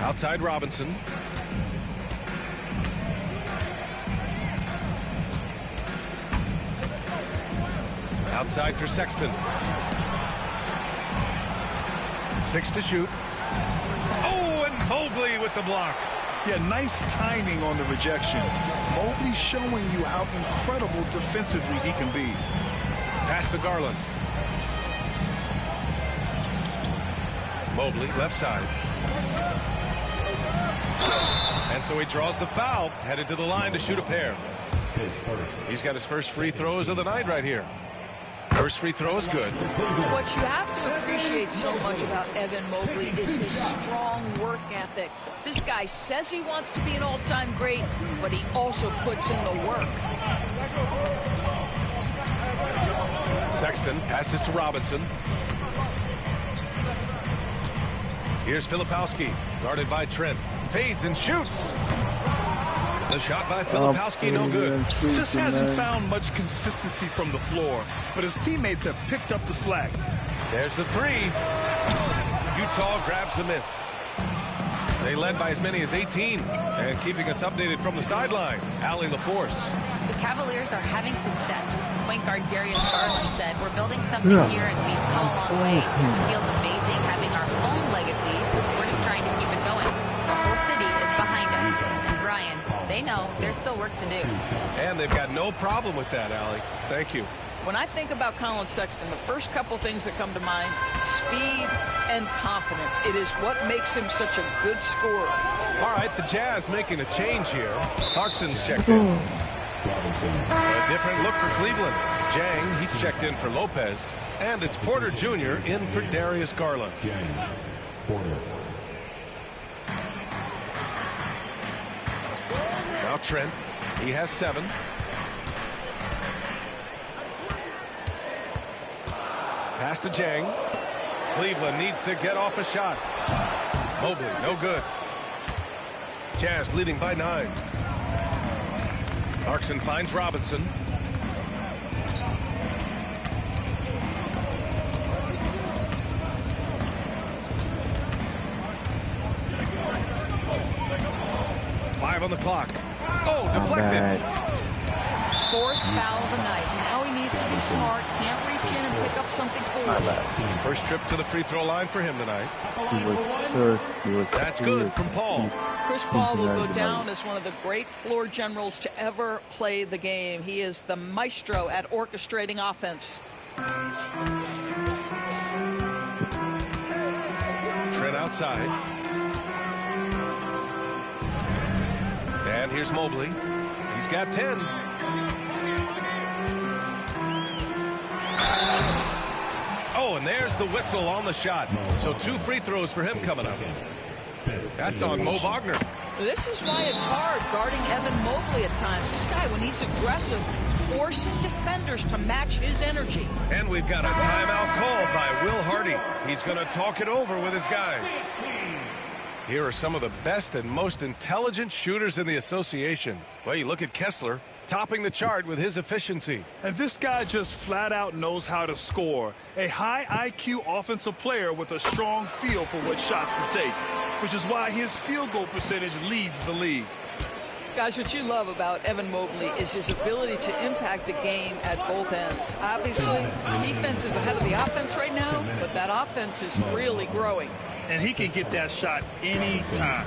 Outside Robinson. Outside for Sexton. 6 to shoot. Oh, and Mobley with the block. Yeah, nice timing on the rejection. Mobley showing you how incredible defensively he can be. Pass to Garland. Mobley, left side. And so he draws the foul, headed to the line to shoot a pair. He's got his first free throws of the night right here. First free throw is good. What you have to appreciate so much about Evan Mobley is his strong work ethic. This guy says he wants to be an all-time great, but he also puts in the work. Sexton passes to Robinson. Here's Filipowski, guarded by Trent. Fades and shoots. The shot by Filipowski, no good. Just hasn't found much consistency from the floor, but his teammates have picked up the slack. There's the three. Utah grabs the miss. They led by as many as 18, and keeping us updated from the sideline, Allie LaForce. The Cavaliers are having success. Point guard Darius Garland said, "We're building something here, and we've come a long way. It feels amazing having our own legacy. We're just trying to keep it going. The whole city is behind us. And Brian, they know there's still work to do." And they've got no problem with that, Allie. Thank you. When I think about Colin Sexton, the first couple things that come to mind, speed and confidence. It is what makes him such a good scorer. All right, the Jazz making a change here. Clarkson's checked in. A different look for Cleveland. Jang, he's checked in for Lopez. And it's Porter Jr. in for Darius Garland. Now Trent, he has 7. Pass to Jang. Cleveland needs to get off a shot. Mobley, no good. Jazz leading by 9. Clarkson finds Robinson. 5 on the clock. Oh, deflected. Fourth foul of the night. Now he needs to be smart. Can't reach in and pick up something foolish. First trip to the free throw line for him tonight. That's good from Paul. Chris Paul will go down as one of the great floor generals to ever play the game. He is the maestro at orchestrating offense. Trent outside. And here's Mobley. He's got 10. Oh, and there's the whistle on the shot. So 2 free throws for him coming up. That's on Mo Wagner. This is why it's hard guarding Evan Mobley at times. This guy, when he's aggressive, forcing defenders to match his energy. And we've got a timeout called by Will Hardy. He's going to talk it over with his guys. Here are some of the best and most intelligent shooters in the association. Well, you look at Kessler, topping the chart with his efficiency. And this guy just flat out knows how to score. A high IQ offensive player with a strong feel for what shots to take, which is why his field goal percentage leads the league. Guys, what you love about Evan Mobley is his ability to impact the game at both ends. Obviously, defense is ahead of the offense right now, but that offense is really growing. And he can get that shot anytime.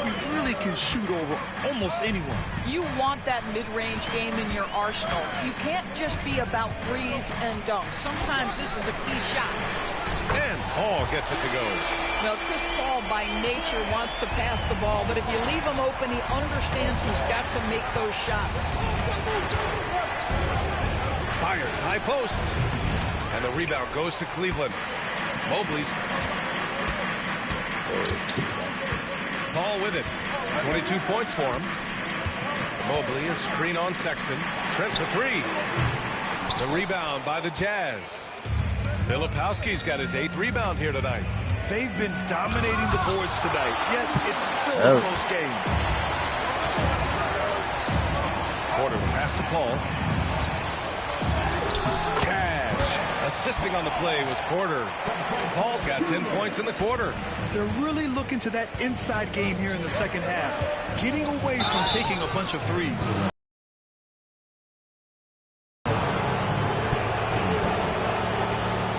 He really can shoot over almost anyone. You want that mid-range game in your arsenal. You can't just be about threes and dunks. Sometimes this is a key shot. And Paul gets it to go. Well, Chris Paul by nature wants to pass the ball, but if you leave him open, he understands he's got to make those shots. Fires high post. And the rebound goes to Cleveland. Mobley's Paul with it. 22 points for him. Mobley, a screen on Sexton. Trent for 3. The rebound by the Jazz. Filipowski's got his 8th rebound here tonight. They've been dominating the boards tonight, yet it's still a close game. Porter pass to Paul. Assisting on the play was Porter. Paul's got 10 points in the quarter. They're really looking to that inside game here in the second half, getting away from taking a bunch of threes.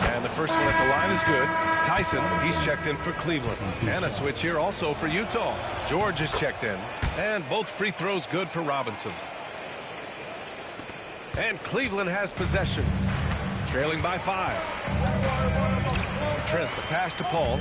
And the first one at the line is good. Tyson, he's checked in for Cleveland. And a switch here also for Utah. George is checked in. And both free throws good for Robinson. And Cleveland has possession. Trailing by 5. Trent, the pass to Paul.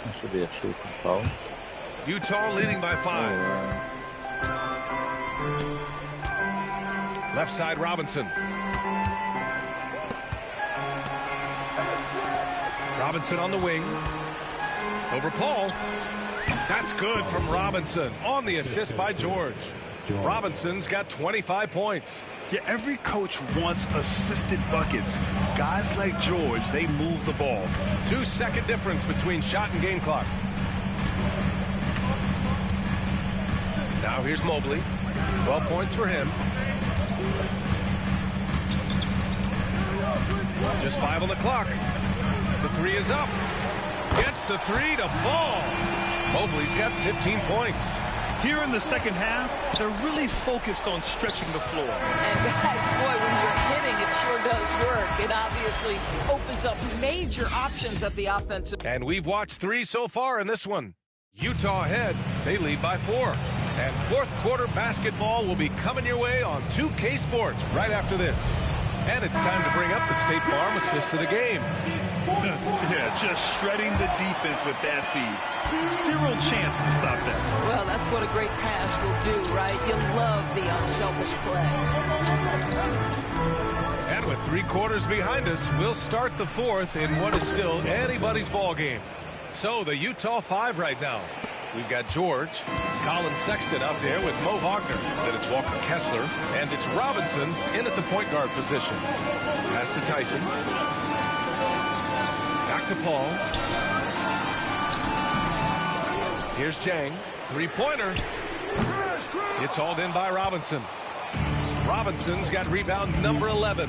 That should be a shooting foul. Utah leading by 5. Left side, Robinson. Robinson on the wing. Over Paul. That's good from Robinson. On the assist by George. Robinson's got 25 points. Yeah, every coach wants assisted buckets. Guys like George, they move the ball. 2-second difference between shot and game clock. Now here's Mobley. 12 points for him. Just 5 on the clock. The 3 is up. Gets the 3 to fall. Mobley's got 15 points. Here in the second half, they're really focused on stretching the floor. And guys, boy, when you're hitting, it sure does work. It obviously opens up major options at the offensive. And we've watched 3 so far in this one. Utah ahead. They lead by 4. And fourth quarter basketball will be coming your way on 2K Sports right after this. And it's time to bring up the State Farm assist to the game. Yeah, just shredding the defense with that feed. 0 chance to stop that. Well, that's what a great pass will do, right? You love the unselfish play. And with 3 quarters behind us, we'll start the fourth in what is still anybody's ball game. So the Utah 5 right now. We've got George, Colin Sexton out there with Mo Wagner. Then it's Walker Kessler, and it's Robinson in at the point guard position. Pass to Tyson. Back to Paul. Here's Jang. 3-pointer. It's hauled in by Robinson. Robinson's got rebound number 11.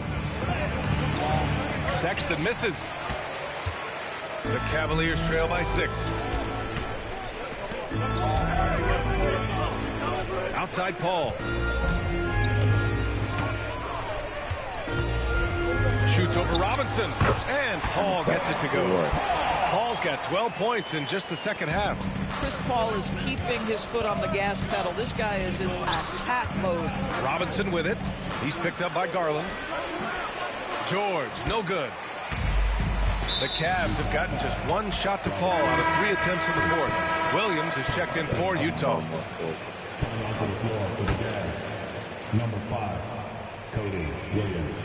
Sexton misses. The Cavaliers trail by 6. Outside Paul. Shoots over Robinson. And Paul gets it to go. Paul's got 12 points in just the second half. Chris Paul is keeping his foot on the gas pedal. This guy is in attack mode. Robinson with it. He's picked up by Garland. George, no good. The Cavs have gotten just one shot to fall out of 3 attempts in the fourth. Williams is checked in for Utah. Coming onto the floor for the Jazz, number 5, Cody Williams.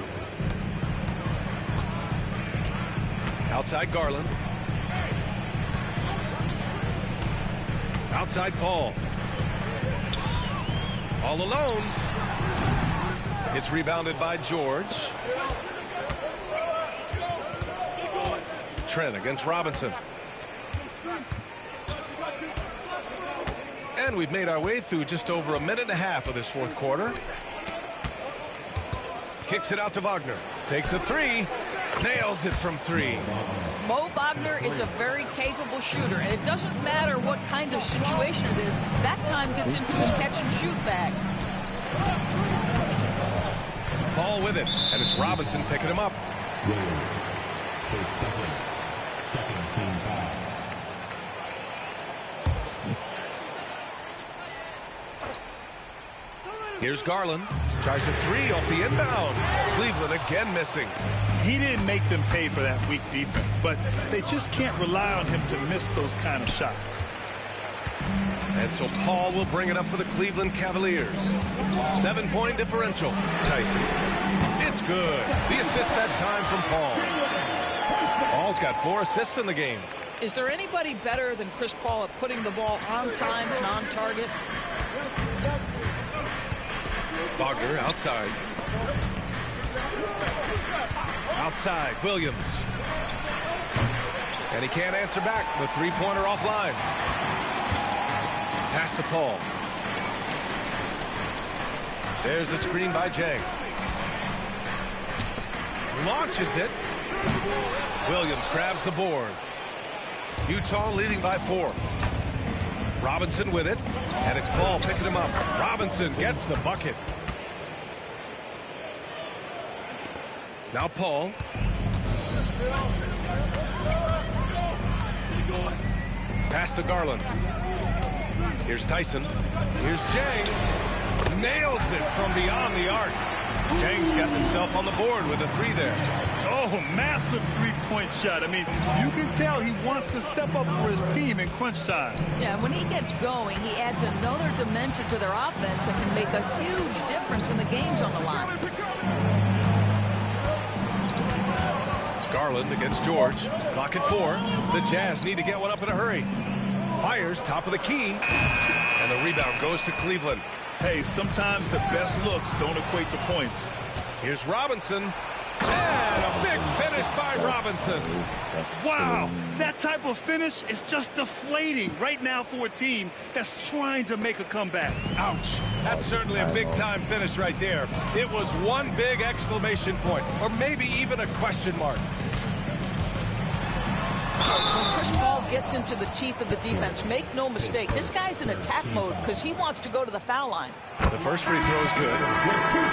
Outside Garland. Outside Paul. All alone. It's rebounded by George. Trent against Robinson. And we've made our way through just over a minute and a half of this fourth quarter. Kicks it out to Wagner. Takes a 3. Nails it from 3. Mo Wagner is a very capable shooter, and it doesn't matter what kind of situation it is. That time gets into his catch-and-shoot bag. Paul with it, and it's Robinson picking him up. Williams, his second team foul. Here's Garland. Tries a 3 off the inbound. Cleveland again missing. He didn't make them pay for that weak defense, but they just can't rely on him to miss those kind of shots. And so Paul will bring it up for the Cleveland Cavaliers. 7-point differential. Tyson. It's good. The assist that time from Paul. Paul's got 4 assists in the game. Is there anybody better than Chris Paul at putting the ball on time and on target? Wagner outside. Outside, Williams. And he can't answer back. The 3-pointer offline. Pass to Paul. There's a screen by Jang. Launches it. Williams grabs the board. Utah leading by 4. Robinson with it. And it's Paul picking him up. Robinson gets the bucket. Now Paul. Pass to Garland. Here's Tyson. Here's Jang. Nails it from beyond the arc. Jang's got himself on the board with a 3 there. Oh, massive three-point shot. I mean, you can tell he wants to step up for his team in crunch time. Yeah, when he gets going, he adds another dimension to their offense that can make a huge difference when the game's on the line. Garland against George. Clock at 4. The Jazz need to get one up in a hurry. Fires top of the key. And the rebound goes to Cleveland. Hey, sometimes the best looks don't equate to points. Here's Robinson. And a big finish by Robinson. Wow, that type of finish is just deflating right now for a team that's trying to make a comeback. Ouch. That's certainly a big-time finish right there. It was one big exclamation point, or maybe even a question mark. When Chris Paul gets into the teeth of the defense, make no mistake, this guy's in attack mode because he wants to go to the foul line. The first free throw is good.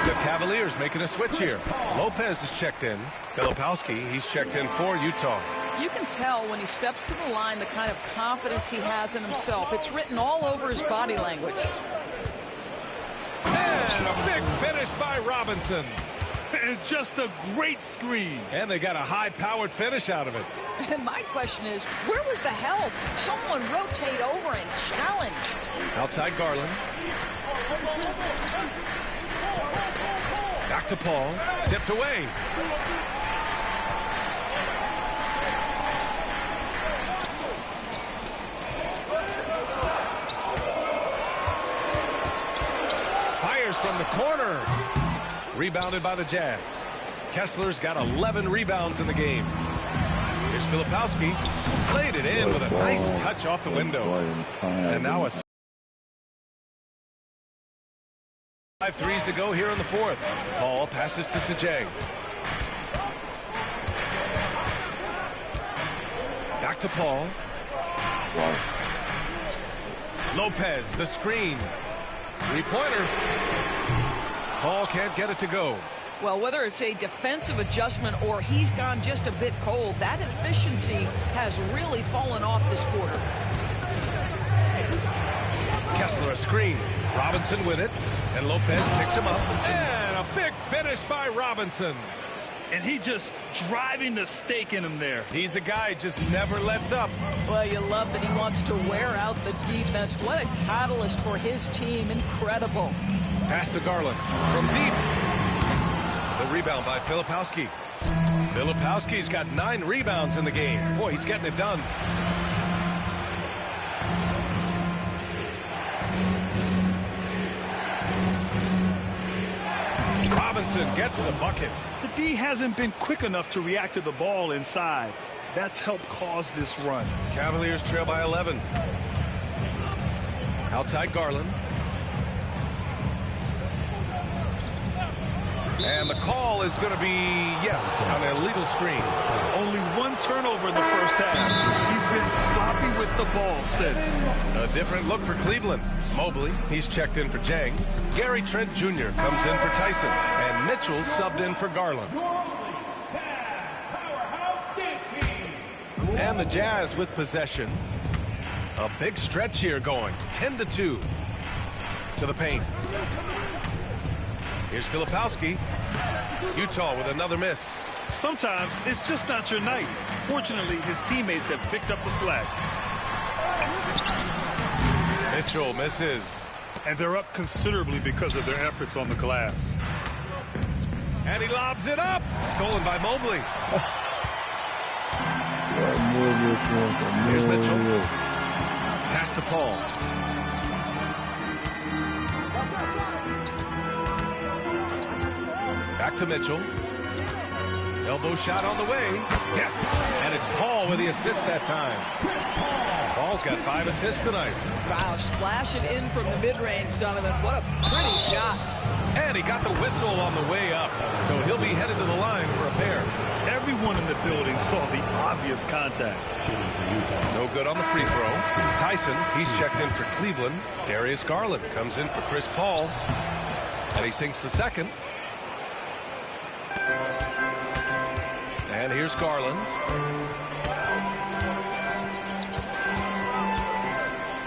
The Cavaliers making a switch here. Lopez is checked in. Filipowski, he's checked in for Utah. You can tell when he steps to the line the kind of confidence he has in himself. It's written all over his body language. And a big finish by Robinson. And just a great screen. And they got a high-powered finish out of it. And my question is, where was the help? Someone rotate over and challenge. Outside Garland. Back to Paul. Tipped away. Fires from the corner. Rebounded by the Jazz. Kessler's got 11 rebounds in the game. Here's Filipowski. Played it in with a nice touch off the window. And now a 5 threes to go here in the fourth. Paul passes to Sajang. Back to Paul. Wow. Lopez, the screen. Three-pointer. Paul can't get it to go. Well, whether it's a defensive adjustment or he's gone just a bit cold, that efficiency has really fallen off this quarter. Kessler a screen. Robinson with it. And Lopez picks him up. And a big finish by Robinson. And he just driving the stake in him there. He's a guy just never lets up. Well, you love that he wants to wear out the defense. What a catalyst for his team. Incredible. Pass to Garland from deep. The rebound by Filipowski. Filipowski's got 9 rebounds in the game. Boy, he's getting it done. Robinson gets the bucket. The D hasn't been quick enough to react to the ball inside. That's helped cause this run. Cavaliers trail by 11. Outside Garland. And the call is going to be, yes, on an illegal screen. Only 1 turnover in the first half. He's been sloppy with the ball since. A different look for Cleveland. Mobley, he's checked in for Jang. Gary Trent Jr. comes in for Tyson. And Mitchell subbed in for Garland. And the Jazz with possession. A big stretch here going. 10-2 to the paint. Here's Filipowski. Utah with another miss. Sometimes it's just not your night. Fortunately, his teammates have picked up the slack. Mitchell misses. And they're up considerably because of their efforts on the glass. And he lobs it up. Stolen by Mobley. Here's Mitchell. Pass to Paul. Back to Mitchell. Elbow shot on the way. Yes. And it's Paul with the assist that time. Paul's got 5 assists tonight. Wow, splash it in from the mid-range, Donovan. What a pretty shot. And he got the whistle on the way up. So he'll be headed to the line for a pair. Everyone in the building saw the obvious contact. No good on the free throw. Tyson, he's checked in for Cleveland. Darius Garland comes in for Chris Paul. And he sinks the second. And here's Garland.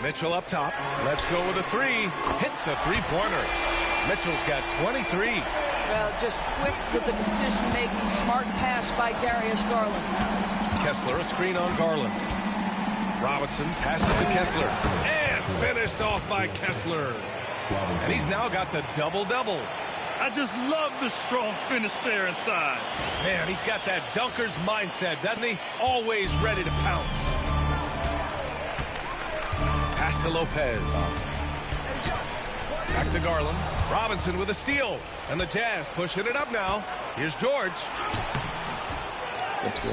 Mitchell up top. Let's go with a 3. Hits the three-pointer. Mitchell's got 23. Well, just quick with the decision-making. Smart pass by Darius Garland. Kessler, a screen on Garland. Robinson passes to Kessler. And finished off by Kessler. And he's now got the double-double. I just love the strong finish there inside. Man, he's got that dunker's mindset, doesn't he? Always ready to pounce. Pass to Lopez. Back to Garland. Robinson with a steal. And the Jazz pushing it up now. Here's George.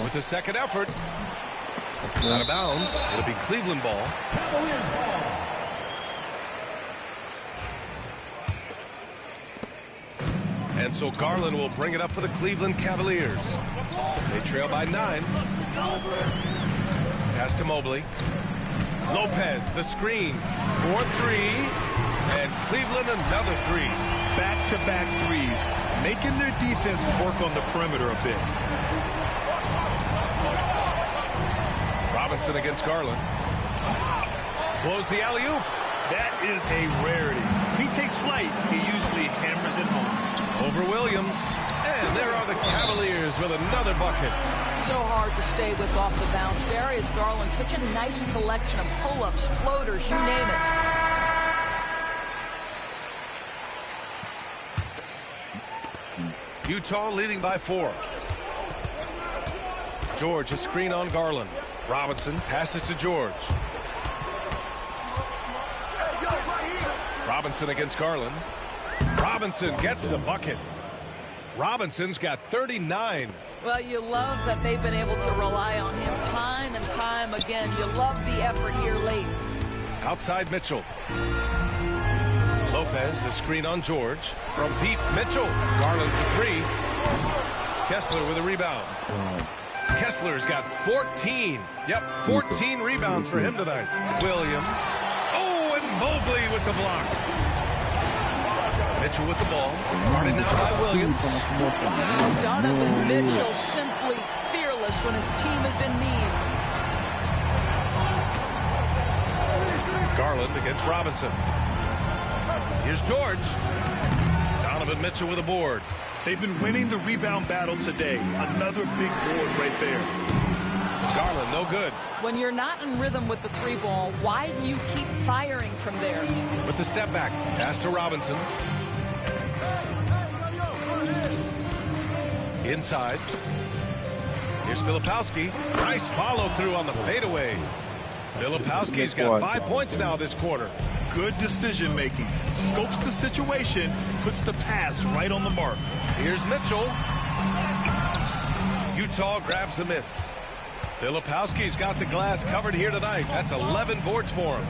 With the second effort. Out of bounds. It'll be Cleveland ball. And so Garland will bring it up for the Cleveland Cavaliers. They trail by 9. Pass to Mobley. Lopez, the screen. 4-3. And Cleveland another 3. Back-to-back threes. Making their defense work on the perimeter a bit. Robinson against Garland. Blows the alley-oop. That is a rarity. When he takes flight, he usually hammers it home. Over Williams. And there are the Cavaliers with another bucket. So hard to stay with off the bounce. Darius Garland, such a nice collection of pull-ups, floaters, you name it. Utah leading by 4. George, a screen on Garland. Robinson passes to George. Robinson against Garland. Robinson gets the bucket. Robinson's got 39. Well, you love that they've been able to rely on him time and time again. You love the effort here late. Outside Mitchell. Lopez, the screen on George. From deep, Mitchell. Garland's a three. Kessler with a rebound. Kessler's got 14. Yep, 14 rebounds for him tonight. Williams. Oh, and Mobley with the block. Mitchell with the ball. Guarded now by Williams. Wow, Donovan Mitchell simply fearless when his team is in need. Garland against Robinson. Here's George. Donovan Mitchell with a board. They've been winning the rebound battle today. Another big board right there. Garland, no good. When you're not in rhythm with the three ball, why do you keep firing from there? With the step back. Pass to Robinson. Inside. Here's Filipowski. Nice follow through on the fadeaway. Filipowski's got 5 points now this quarter. Good decision making. Scopes the situation, puts the pass right on the mark. Here's Mitchell. Utah grabs the miss. Filipowski's got the glass covered here tonight. That's 11 boards for him.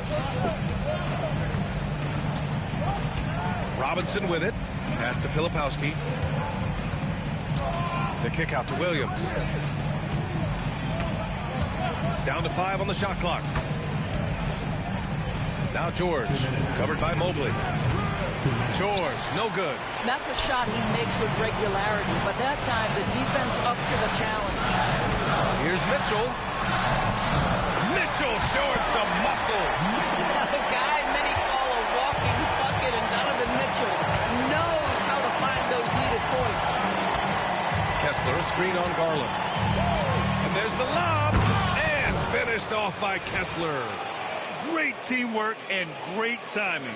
Robinson with it. Pass to Filipowski. The kick out to Williams. Down to 5 on the shot clock. Now George, covered by Mobley. George, no good. That's a shot he makes with regularity, but that time the defense up to the challenge. Here's Mitchell. Mitchell showing some muscle. The guy many call a walking bucket, and Donovan Mitchell knows how to find those needed points. Kessler, a screen on Garland. And there's the lob. And finished off by Kessler. Great teamwork and great timing.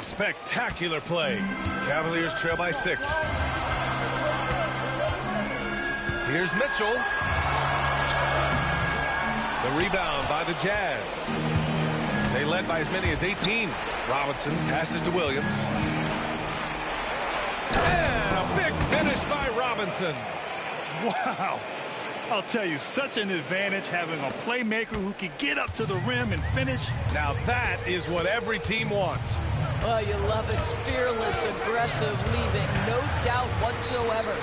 spectacular play. Cavaliers trail by 6. Here's Mitchell. The rebound by the Jazz. They led by as many as 18. Robinson passes to Williams. And a big finish by Robinson. Wow. I'll tell you, such an advantage having a playmaker who can get up to the rim and finish. Now that is what every team wants. Oh, you love it. Fearless, aggressive, leaving no doubt whatsoever.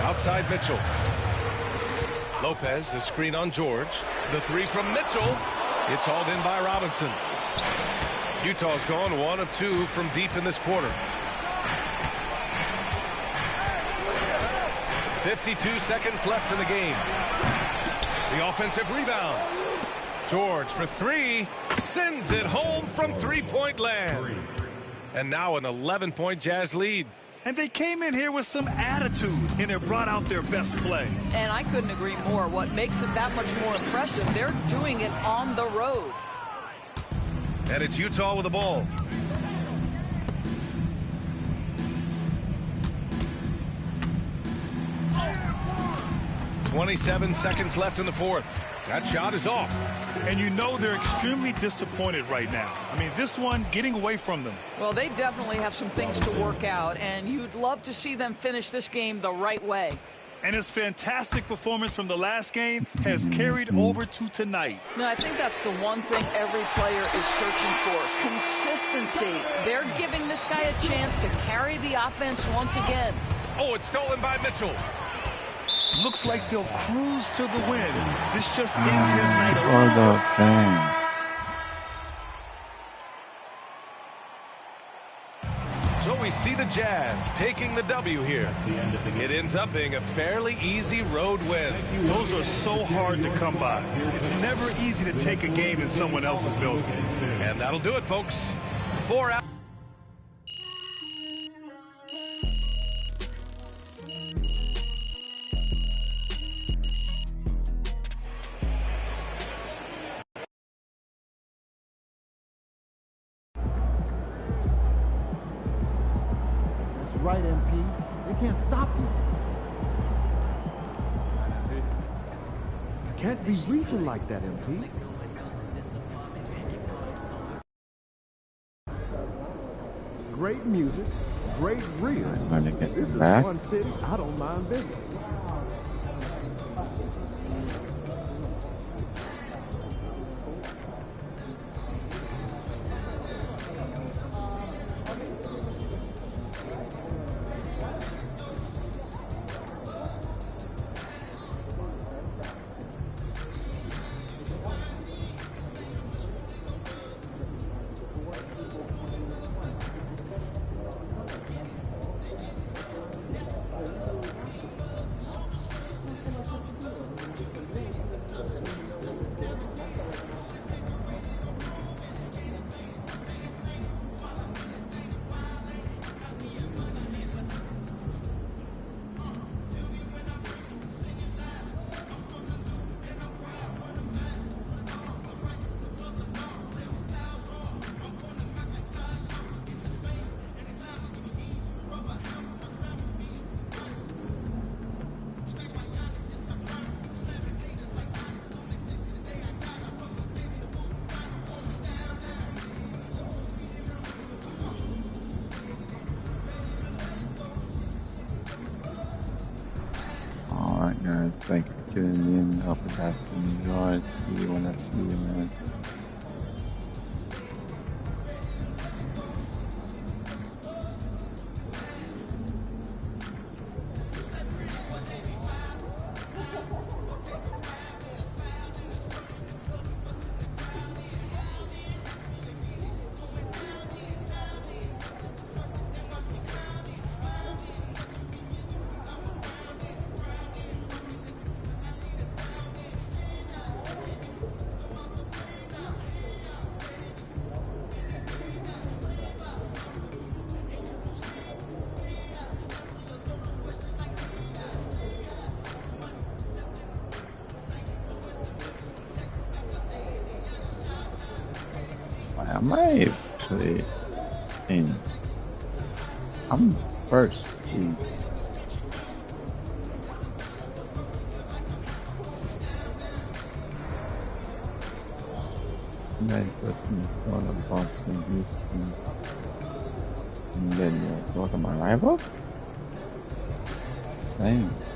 Outside Mitchell. Lopez, the screen on George. The 3 from Mitchell. It's hauled in by Robinson. Utah's gone 1 of 2 from deep in this quarter. 52 seconds left in the game. The offensive rebound. George for 3. Sends it home from three-point land. And now an 11-point Jazz lead. And they came in here with some attitude, and it brought out their best play. And I couldn't agree more. What makes it that much more impressive, they're doing it on the road. And it's Utah with the ball. .27 seconds left in the fourth. That shot is off. And you know they're extremely disappointed right now. I mean, this one getting away from them. Well, they definitely have some things to work out, and you'd love to see them finish this game the right way. And his fantastic performance from the last game has carried over to tonight. No, I think that's the one thing every player is searching for. Consistency. They're giving this guy a chance to carry the offense once again. Oh, it's stolen by Mitchell. Looks like they'll cruise to the win. This just ends his night. So we see the Jazz taking the W here. It ends up being a fairly easy road win. Those are so hard to come by. It's never easy to take a game in someone else's building. And that'll do it, folks. 4 out. Right, MP. They can't stop you. Can't be reaching like that, MP. Great music, great real. This is one city I don't mind visiting. Alright guys, thank you for tuning in. Hope you guys enjoyed. See you when I see you, man. am I actually in? I'm first. Then you go to my rival? Same.